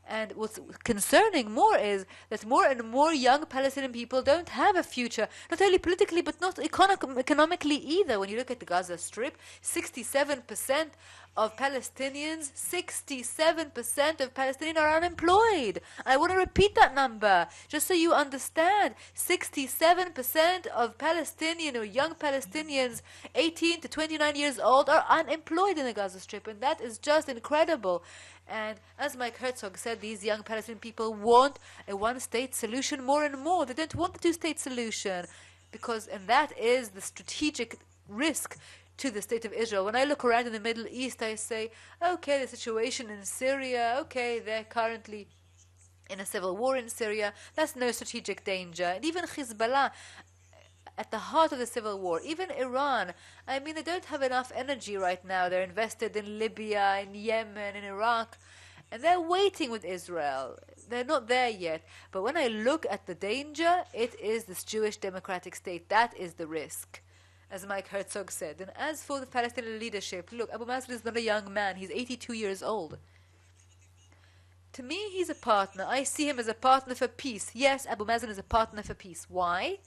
B: And what's concerning more is that more and more young Palestinian people don't have a future, not only politically, but not economically either. When you look at the Gaza Strip, 67% of Palestinians, 67% of Palestinians are unemployed. I want to repeat that number, just so you understand. 67% of Palestinian or young Palestinians, 18 to 29 years old, are unemployed in the Gaza Strip, and that is just incredible. And as Mike Herzog said, these young Palestinian people want a one-state solution more and more. They don't want the two-state solution, and that is the strategic risk to the state of Israel. When I look around in the Middle East, I say, okay, the situation in Syria, okay, they're currently in a civil war in Syria. That's no strategic danger. And even Hezbollah, at the heart of the civil war, even Iran, I mean, they don't have enough energy right now. They're invested in Libya, in Yemen, in Iraq, and they're waiting with Israel. They're not there yet. But when I look at the danger, it is this Jewish democratic state. That is the risk, as Mike Herzog said. And as for the Palestinian leadership, look, Abu Mazen is not a young man. He's 82 years old. To me, he's a partner. I see him as a partner for peace. Yes, Abu Mazen is a partner for peace. Why?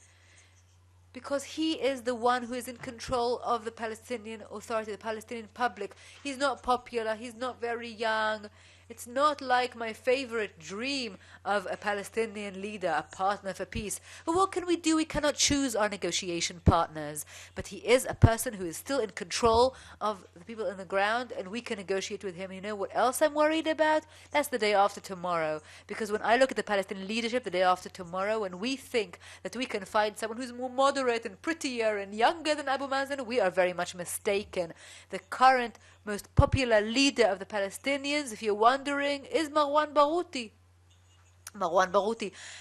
B: Because he is the one who is in control of the Palestinian Authority, the Palestinian public. He's not popular, he's not very young. It's not like my favorite dream of a Palestinian leader, a partner for peace. But what can we do? We cannot choose our negotiation partners. But he is a person who is still in control of the people on the ground, and we can negotiate with him. You know what else I'm worried about? That's the day after tomorrow. Because when I look at the Palestinian leadership the day after tomorrow, and we think that we can find someone who's more moderate and prettier and younger than Abu Mazen, we are very much mistaken. The current most popular leader of the Palestinians, if you're wondering, is Marwan Barouti.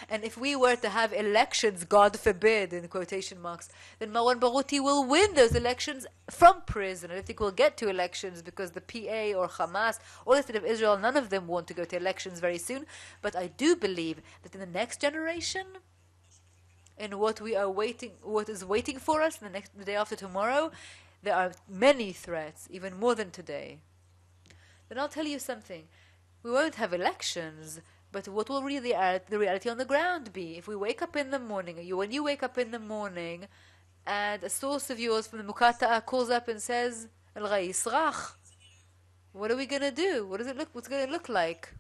B: And if we were to have elections, God forbid, in quotation marks, then Marwan Barouti will win those elections from prison. I don't think we'll get to elections because the PA or Hamas or the State of Israel, none of them want to go to elections very soon. But I do believe that in the next generation, in what is waiting for us the day after tomorrow, there are many threats, even more than today. Then I'll tell you something. We won't have elections, but what will really the reality on the ground be? If we wake up in the morning, when you wake up in the morning, and a source of yours from the Muqata'a calls up and says, Al-Ghais Rach, what are we going to do? What's it going to look like?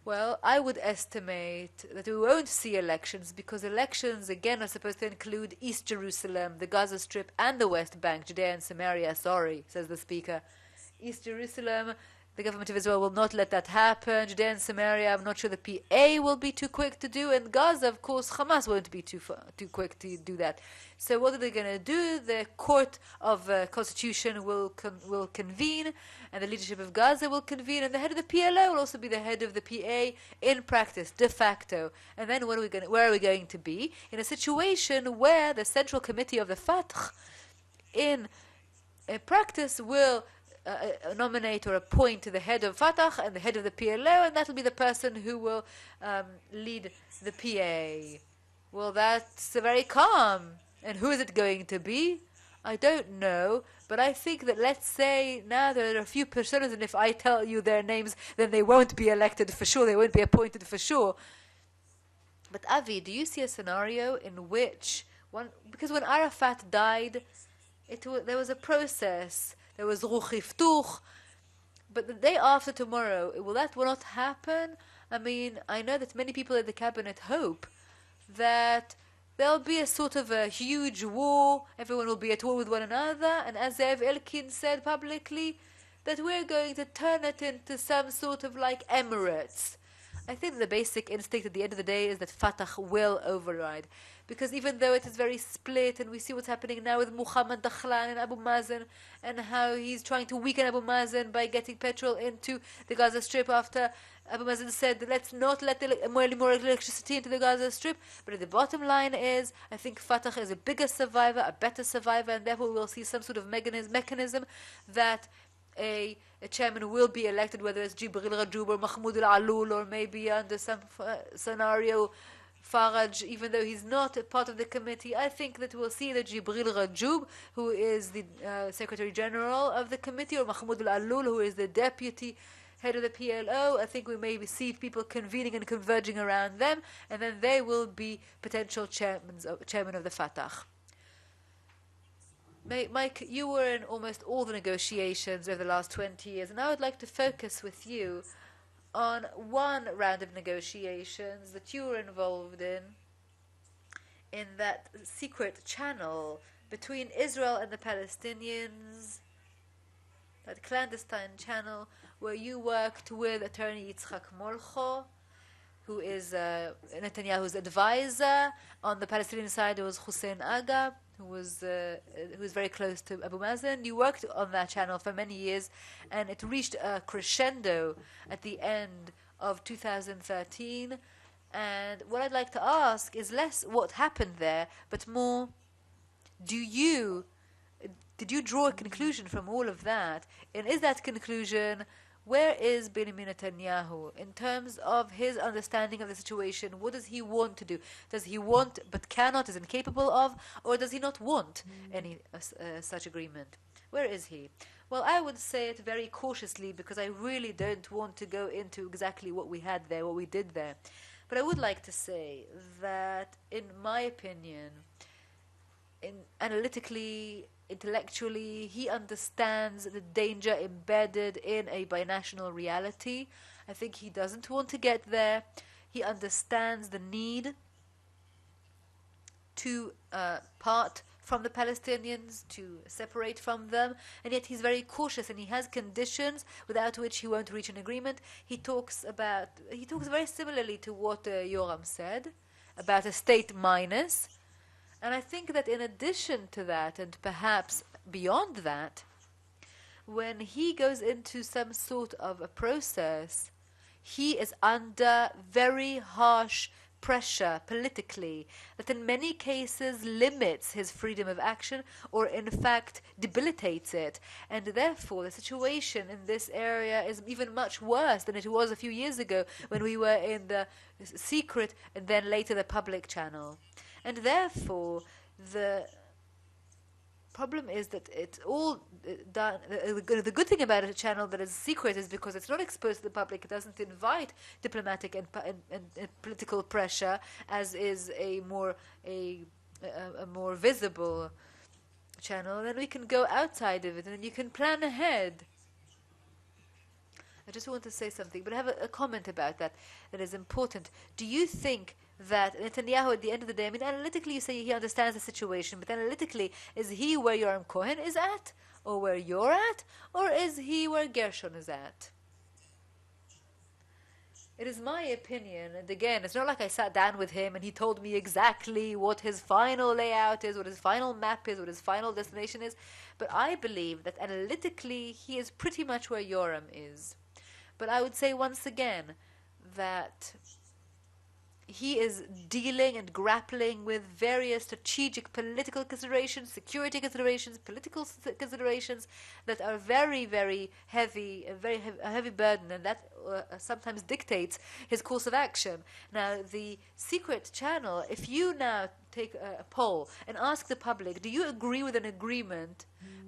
B: Well, I would estimate that we won't see elections because elections, again, are supposed to include East Jerusalem, the Gaza Strip, and the West Bank, Judea and Samaria, sorry, says the speaker. East Jerusalem, The government of Israel will not let that happen. Judea and Samaria, I'm not sure the PA will be too quick to do. And Gaza, of course, Hamas won't be too quick to do that. So what are they going to do? The Court of Constitution will convene, and the leadership of Gaza will convene, and the head of the PLO will also be the head of the PA in practice, de facto. And then where are we going to be? In a situation where the Central Committee of the Fatah, in practice, will nominate or appoint the head of Fatah and the head of the PLO, and that will be the person who will lead the PA. Well, that's very calm. And who is it going to be? I don't know, but I think that, let's say now there are a few personas, and if I tell you their names, then they won't be elected for sure, they won't be appointed for sure. But Avi, do you see a scenario in which because when Arafat died, there was a process. There was Ruch Iftuch, but the day after tomorrow, will not happen? I mean, I know that many people in the cabinet hope that there'll be a sort of a huge war, everyone will be at war with one another, and as Zev Elkin said publicly, that we're going to turn it into some sort of like Emirates. I think the basic instinct at the end of the day is that Fatah will override. Because even though it is very split, and we see what's happening now with Muhammad Dakhlan and Abu Mazen, and how he's trying to weaken Abu Mazen by getting petrol into the Gaza Strip after Abu Mazen said, let's not let more electricity into the Gaza Strip. But the bottom line is, I think Fatah is a bigger survivor, a better survivor, and therefore we'll see some sort of mechanism that a chairman will be elected, whether it's Jibril Rajoub or Mahmoud al-Alul, or maybe under some scenario Faraj, even though he's not a part of the committee. I think that we'll see that Jibril Rajoub, who is the Secretary General of the committee, or Mahmoud al-Alul, who is the deputy head of the PLO. I think we may see people convening and converging around them, and then they will be potential chairman of the Fatah. Mike, you were in almost all the negotiations over the last 20 years, and I would like to focus with you on one round of negotiations that you were involved in that secret channel between Israel and the Palestinians, that clandestine channel where you worked with attorney Yitzhak Molcho, who is Netanyahu's advisor. On the Palestinian side, it was Hussein Aga, who was very close to Abu Mazen. You worked on that channel for many years, and it reached a crescendo at the end of 2013. And what I'd like to ask is less what happened there, but more, did you draw a conclusion from all of that? And is that conclusion, where is Benjamin Netanyahu in terms of his understanding of the situation? What does he want to do? Does he want but cannot, is incapable of, or does he not want any such agreement? Where is he? Well, I would say it very cautiously, because I really don't want to go into exactly what we had there, what we did there. But I would like to say that, in my opinion, analytically, intellectually, he understands the danger embedded in a binational reality. I think he doesn't want to get there. He understands the need to part from the Palestinians, to separate from them, and yet he's very cautious, and he has conditions without which he won't reach an agreement. He talks very similarly to what Yoram said about a state minus. And I think that in addition to that, and perhaps beyond that, when he goes into some sort of a process, he is under very harsh pressure politically that in many cases limits his freedom of action, or in fact debilitates it. And therefore the situation in this area is even much worse than it was a few years ago, when we were in the secret and then later the public channel. And therefore, the problem is that it's all done. The good thing about a channel that is secret is because it's not exposed to the public. It doesn't invite diplomatic and political pressure, as is a more visible channel. And then we can go outside of it, and then you can plan ahead. I just want to say something, but I have a comment about that is important. Do you think that Netanyahu, at the end of the day, I mean, analytically you say he understands the situation, but analytically, is he where Yoram Cohen is at, or where you're at, or is he where Gershon is at? It is my opinion, and again, it's not like I sat down with him and he told me exactly what his final layout is, what his final map is, what his final destination is, but I believe that analytically he is pretty much where Yoram is. But I would say once again that he is dealing and grappling with various strategic political considerations, security considerations, political considerations that are very, very heavy, a heavy burden, and that sometimes dictates his course of action. Now, the secret channel, if you now take a poll and ask the public, do you agree with an agreement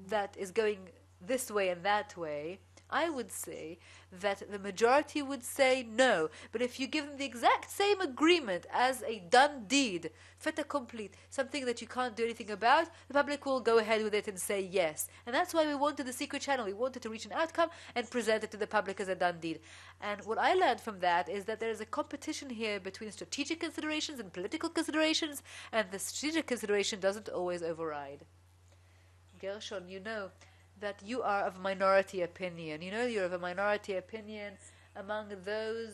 B: that is going this way and that way, I would say that the majority would say no. But if you give them the exact same agreement as a done deed, fait accompli, something that you can't do anything about, the public will go ahead with it and say yes. And that's why we wanted the secret channel. We wanted to reach an outcome and present it to the public as a done deed. And what I learned from that is that there is a competition here between strategic considerations and political considerations, and the strategic consideration doesn't always override. Gershon, you know that you are of minority opinion. You know you're of a minority opinion among those,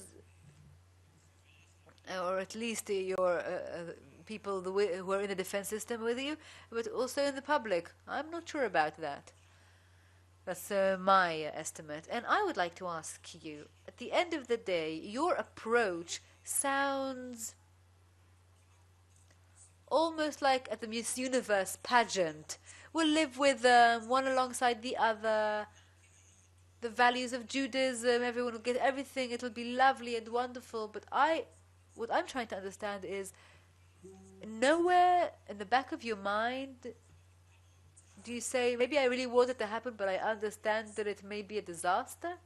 B: or at least your people who are in the defense system with you, but also in the public. I'm not sure about that. That's my estimate. And I would like to ask you, at the end of the day, your approach sounds almost like at the Miss Universe pageant. We'll live with one alongside the other. The values of Judaism, everyone will get everything. It'll be lovely and wonderful. But what I'm trying to understand is, nowhere in the back of your mind do you say, maybe I really want it to happen, but I understand that it may be a disaster?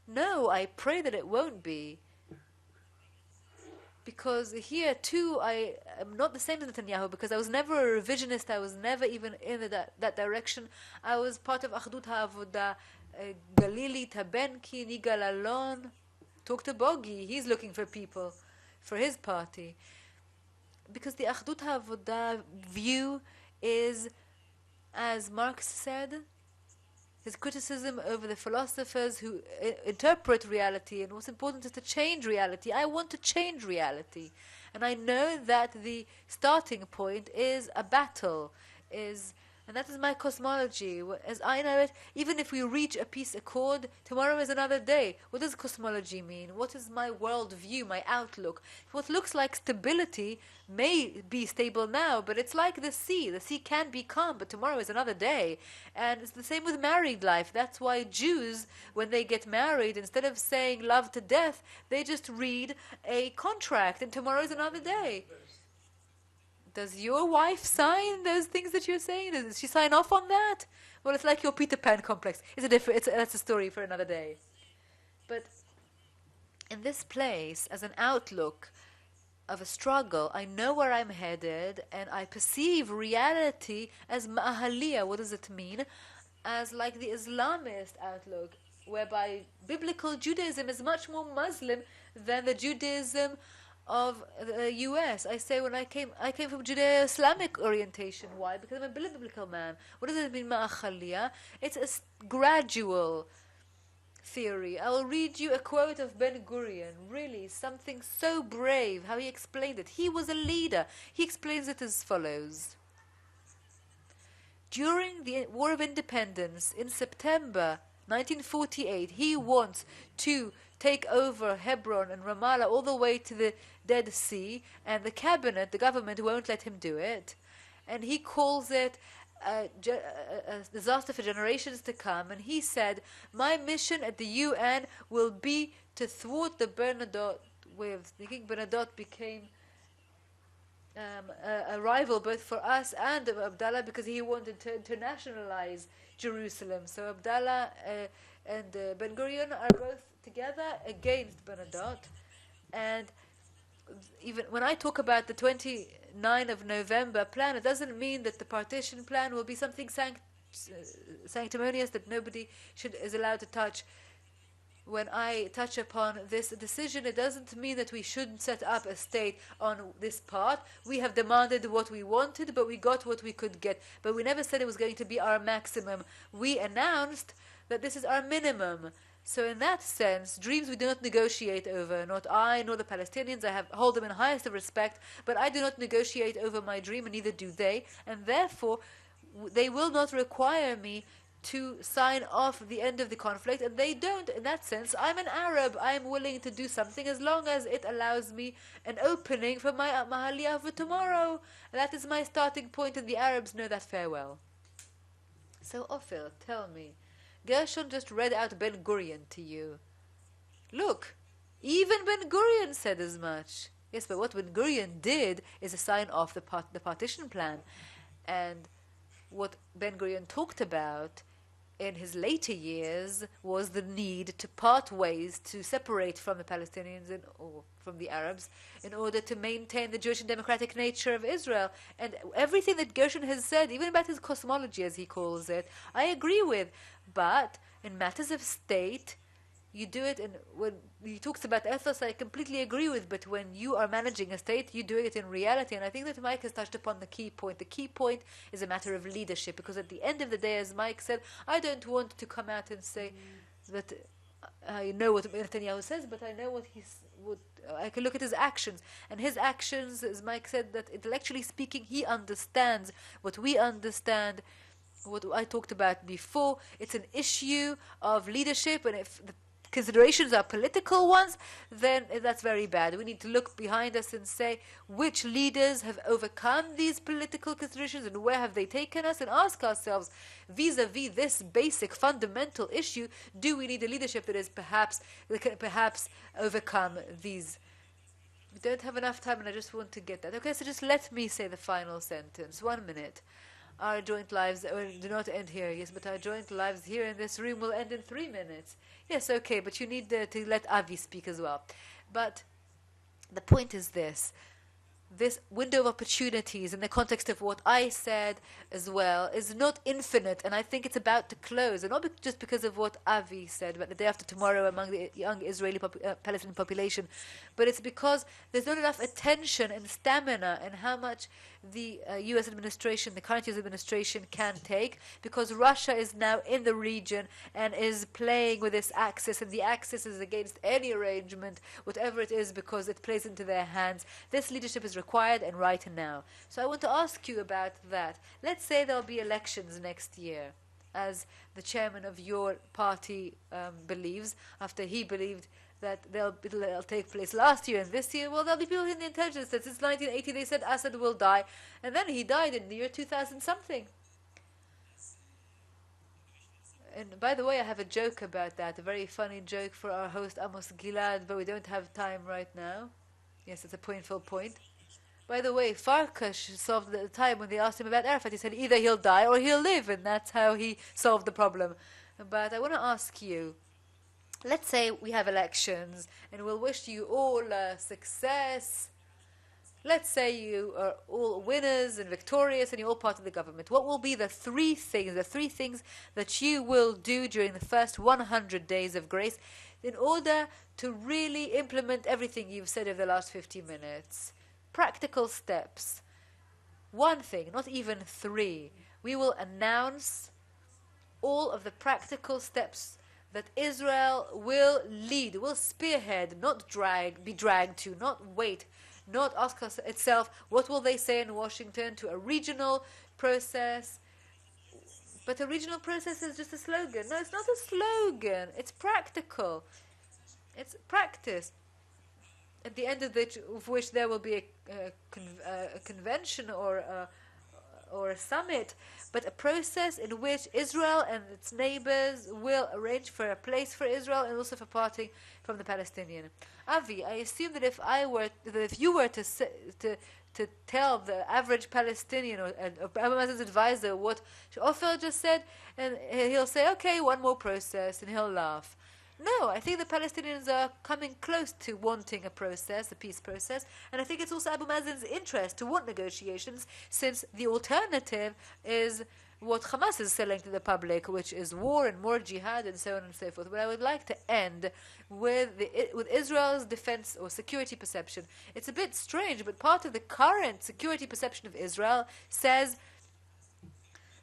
B: No, I pray that it won't be. Because here too, I am not the same as Netanyahu, because I was never a revisionist. I was never even in that direction. I was part of Achdut HaAvoda, Galili, Tabenki, Nigal Alon. Talk to Bogi. He's looking for people for his party. Because the Achdut HaAvoda view is, as Marx said, his criticism over the philosophers who interpret reality, and what's important is to change reality. I want to change reality. And I know that the starting point is a battle, and that is my cosmology. As I know it, even if we reach a peace accord, tomorrow is another day. What does cosmology mean? What is my world view, my outlook? What looks like stability may be stable now, but it's like the sea. The sea can be calm, but tomorrow is another day. And it's the same with married life. That's why Jews, when they get married, instead of saying love to death, they just read a contract, and tomorrow is another day. Does your wife sign those things that you're saying? Does she sign off on that? Well, it's like your Peter Pan complex. That's a story for another day. But in this place, as an outlook of a struggle, I know where I'm headed, and I perceive reality as ma'ahaliya. What does it mean? As like the Islamist outlook, whereby biblical Judaism is much more Muslim than the Judaism of the U.S. I say when I came from Judeo-Islamic orientation. Why? Because I'm a biblical man. What does it mean, ma'achaliya? It's a gradual theory. I will read you a quote of Ben Gurion. Really, something so brave, how he explained it. He was a leader. He explains it as follows. During the War of Independence in September 1948, he wants to take over Hebron and Ramallah all the way to the Dead Sea, and the cabinet, the government, won't let him do it. And he calls it a disaster for generations to come. And he said, my mission at the UN will be to thwart the Bernadotte waves. The King Bernadotte became a rival both for us and Abdallah, because he wanted to internationalize Jerusalem. So Abdallah and Ben Gurion are both together against Bernadotte. And even when I talk about the 29th of November plan, it doesn't mean that the partition plan will be something sanctimonious that nobody is allowed to touch. When I touch upon this decision, it doesn't mean that we shouldn't set up a state on this part. We have demanded what we wanted, but we got what we could get. But we never said it was going to be our maximum. We announced that this is our minimum. So in that sense, dreams we do not negotiate over, not I nor the Palestinians. I hold them in highest of respect, but I do not negotiate over my dream, and neither do they, and therefore they will not require me to sign off the end of the conflict, and they don't. In that sense, I'm an Arab. I'm willing to do something as long as it allows me an opening for my Aliyah for tomorrow. That is my starting point, and the Arabs know that farewell. So Ofer, tell me, Gershon just read out Ben Gurion to you. Look, even Ben Gurion said as much. Yes, but what Ben Gurion did is sign off the partition plan. And what Ben Gurion talked about in his later years was the need to part ways, to separate from the Palestinians or from the Arabs in order to maintain the Jewish and democratic nature of Israel. And everything that Gershon has said, even about his cosmology as he calls it, I agree with. But in matters of state, you do it, and when he talks about ethos, I completely agree with, but when you are managing a state, you do it in reality. And I think that Mike has touched upon the key point. The key point is a matter of leadership, because at the end of the day, as Mike said, I don't want to come out and say that I know what Netanyahu says, but I know I can look at his actions. And his actions, as Mike said, that intellectually speaking, he understands what we understand, what I talked about before. It's an issue of leadership, and if the considerations are political ones, then that's very bad. We need to look behind us and say which leaders have overcome these political considerations and where have they taken us, and ask ourselves, vis-a-vis this basic fundamental issue, do we need a leadership that can perhaps overcome these? We don't have enough time, and I just want to get that. Okay, so just let me say the final sentence. 1 minute. Our joint lives do not end here. Yes, but our joint lives here in this room will end in 3 minutes. Yes, okay, but you need to let Avi speak as well. But the point is this window of opportunities in the context of what I said as well is not infinite, and I think it's about to close, and not just because of what Avi said about the day after tomorrow among the young Israeli Palestinian population, but it's because there's not enough attention and stamina and how much the U.S. administration, the current U.S. administration can take, because Russia is now in the region and is playing with this axis, and the axis is against any arrangement, whatever it is, because it plays into their hands. This leadership is required, and right now. So I want to ask you about that. Let's say there'll be elections next year, as the chairman of your party believes, after he believed that they'll take place last year and this year. Well, there'll be people in the intelligence that since 1980 they said Assad will die, and then he died in the year 2000 something. And by the way, I have a joke about that, a very funny joke for our host Amos Gilad, but we don't have time right now. Yes, it's a painful point. By the way, Farkas solved the time when they asked him about Arafat. He said either he'll die or he'll live, and that's how he solved the problem. But I want to ask you, let's say we have elections, and we'll wish you all success. Let's say you are all winners and victorious, and you're all part of the government. What will be the three things that you will do during the first 100 days of grace in order to really implement everything you've said over the last 50 minutes? Practical steps. One thing, not even three. We will announce all of the practical steps that Israel will lead, will spearhead, not be dragged to, not wait, not ask itself, what will they say in Washington, to a regional process. But a regional process is just a slogan. No, it's not a slogan. It's practical. It's practice. At the end of which there will be a convention or a summit, but a process in which Israel and its neighbors will arrange for a place for Israel and also for parting from the Palestinian. Avi, I assume that if you were to tell the average Palestinian or Abu Mazen's advisor what Ofer just said, and he'll say, okay, one more process, and he'll laugh. No, I think the Palestinians are coming close to wanting a process, a peace process, and I think it's also Abu Mazen's interest to want negotiations, since the alternative is what Hamas is selling to the public, which is war and more jihad and so on and so forth. But I would like to end with Israel's defense or security perception. It's a bit strange, but part of the current security perception of Israel says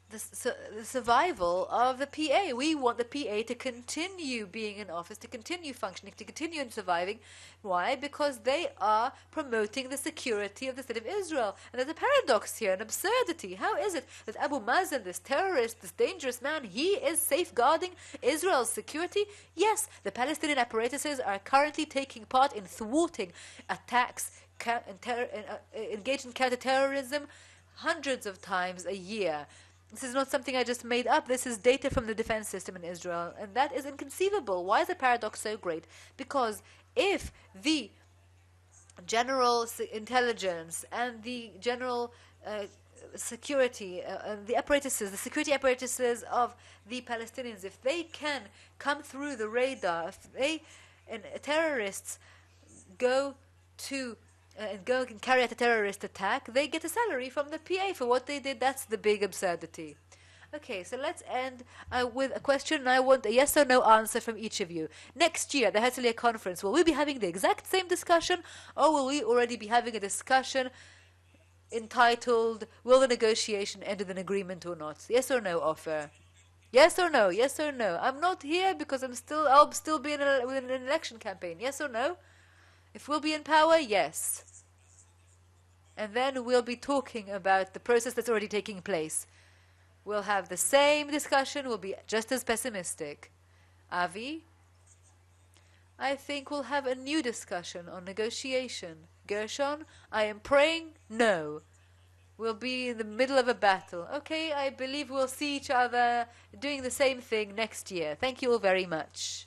B: the survival of the PA. We want the PA to continue being in office, to continue functioning, to continue surviving. Why? Because they are promoting the security of the State of Israel. And there's a paradox here, an absurdity. How is it that Abu Mazen, this terrorist, this dangerous man, he is safeguarding Israel's security? Yes, the apparatuses are currently taking part in thwarting attacks, engaged in counterterrorism hundreds of times a year. This is not something I just made up. This is data from the defense system in Israel. And that is inconceivable. Why is the paradox so great? Because if the general intelligence and the general security, the security apparatuses of the Palestinians, if they can come through the radar, if they and terrorists go and carry out a terrorist attack, they get a salary from the PA for what they did. That's the big absurdity. Okay, so let's end with a question, and I want a yes or no answer from each of you. Next year, the Herzog conference, will we be having the exact same discussion, or will we already be having a discussion entitled, will the negotiation end with an agreement or not? Yes or no, Ofer? Yes or no? Yes or no? I'm not here because I'll still be within an election campaign. Yes or no? If we'll be in power, yes. And then we'll be talking about the process that's already taking place. We'll have the same discussion, we'll be just as pessimistic. Avi? I think we'll have a new discussion on negotiation. Gershon? I am praying no. We'll be in the middle of a battle. Okay, I believe we'll see each other doing the same thing next year. Thank you all very much.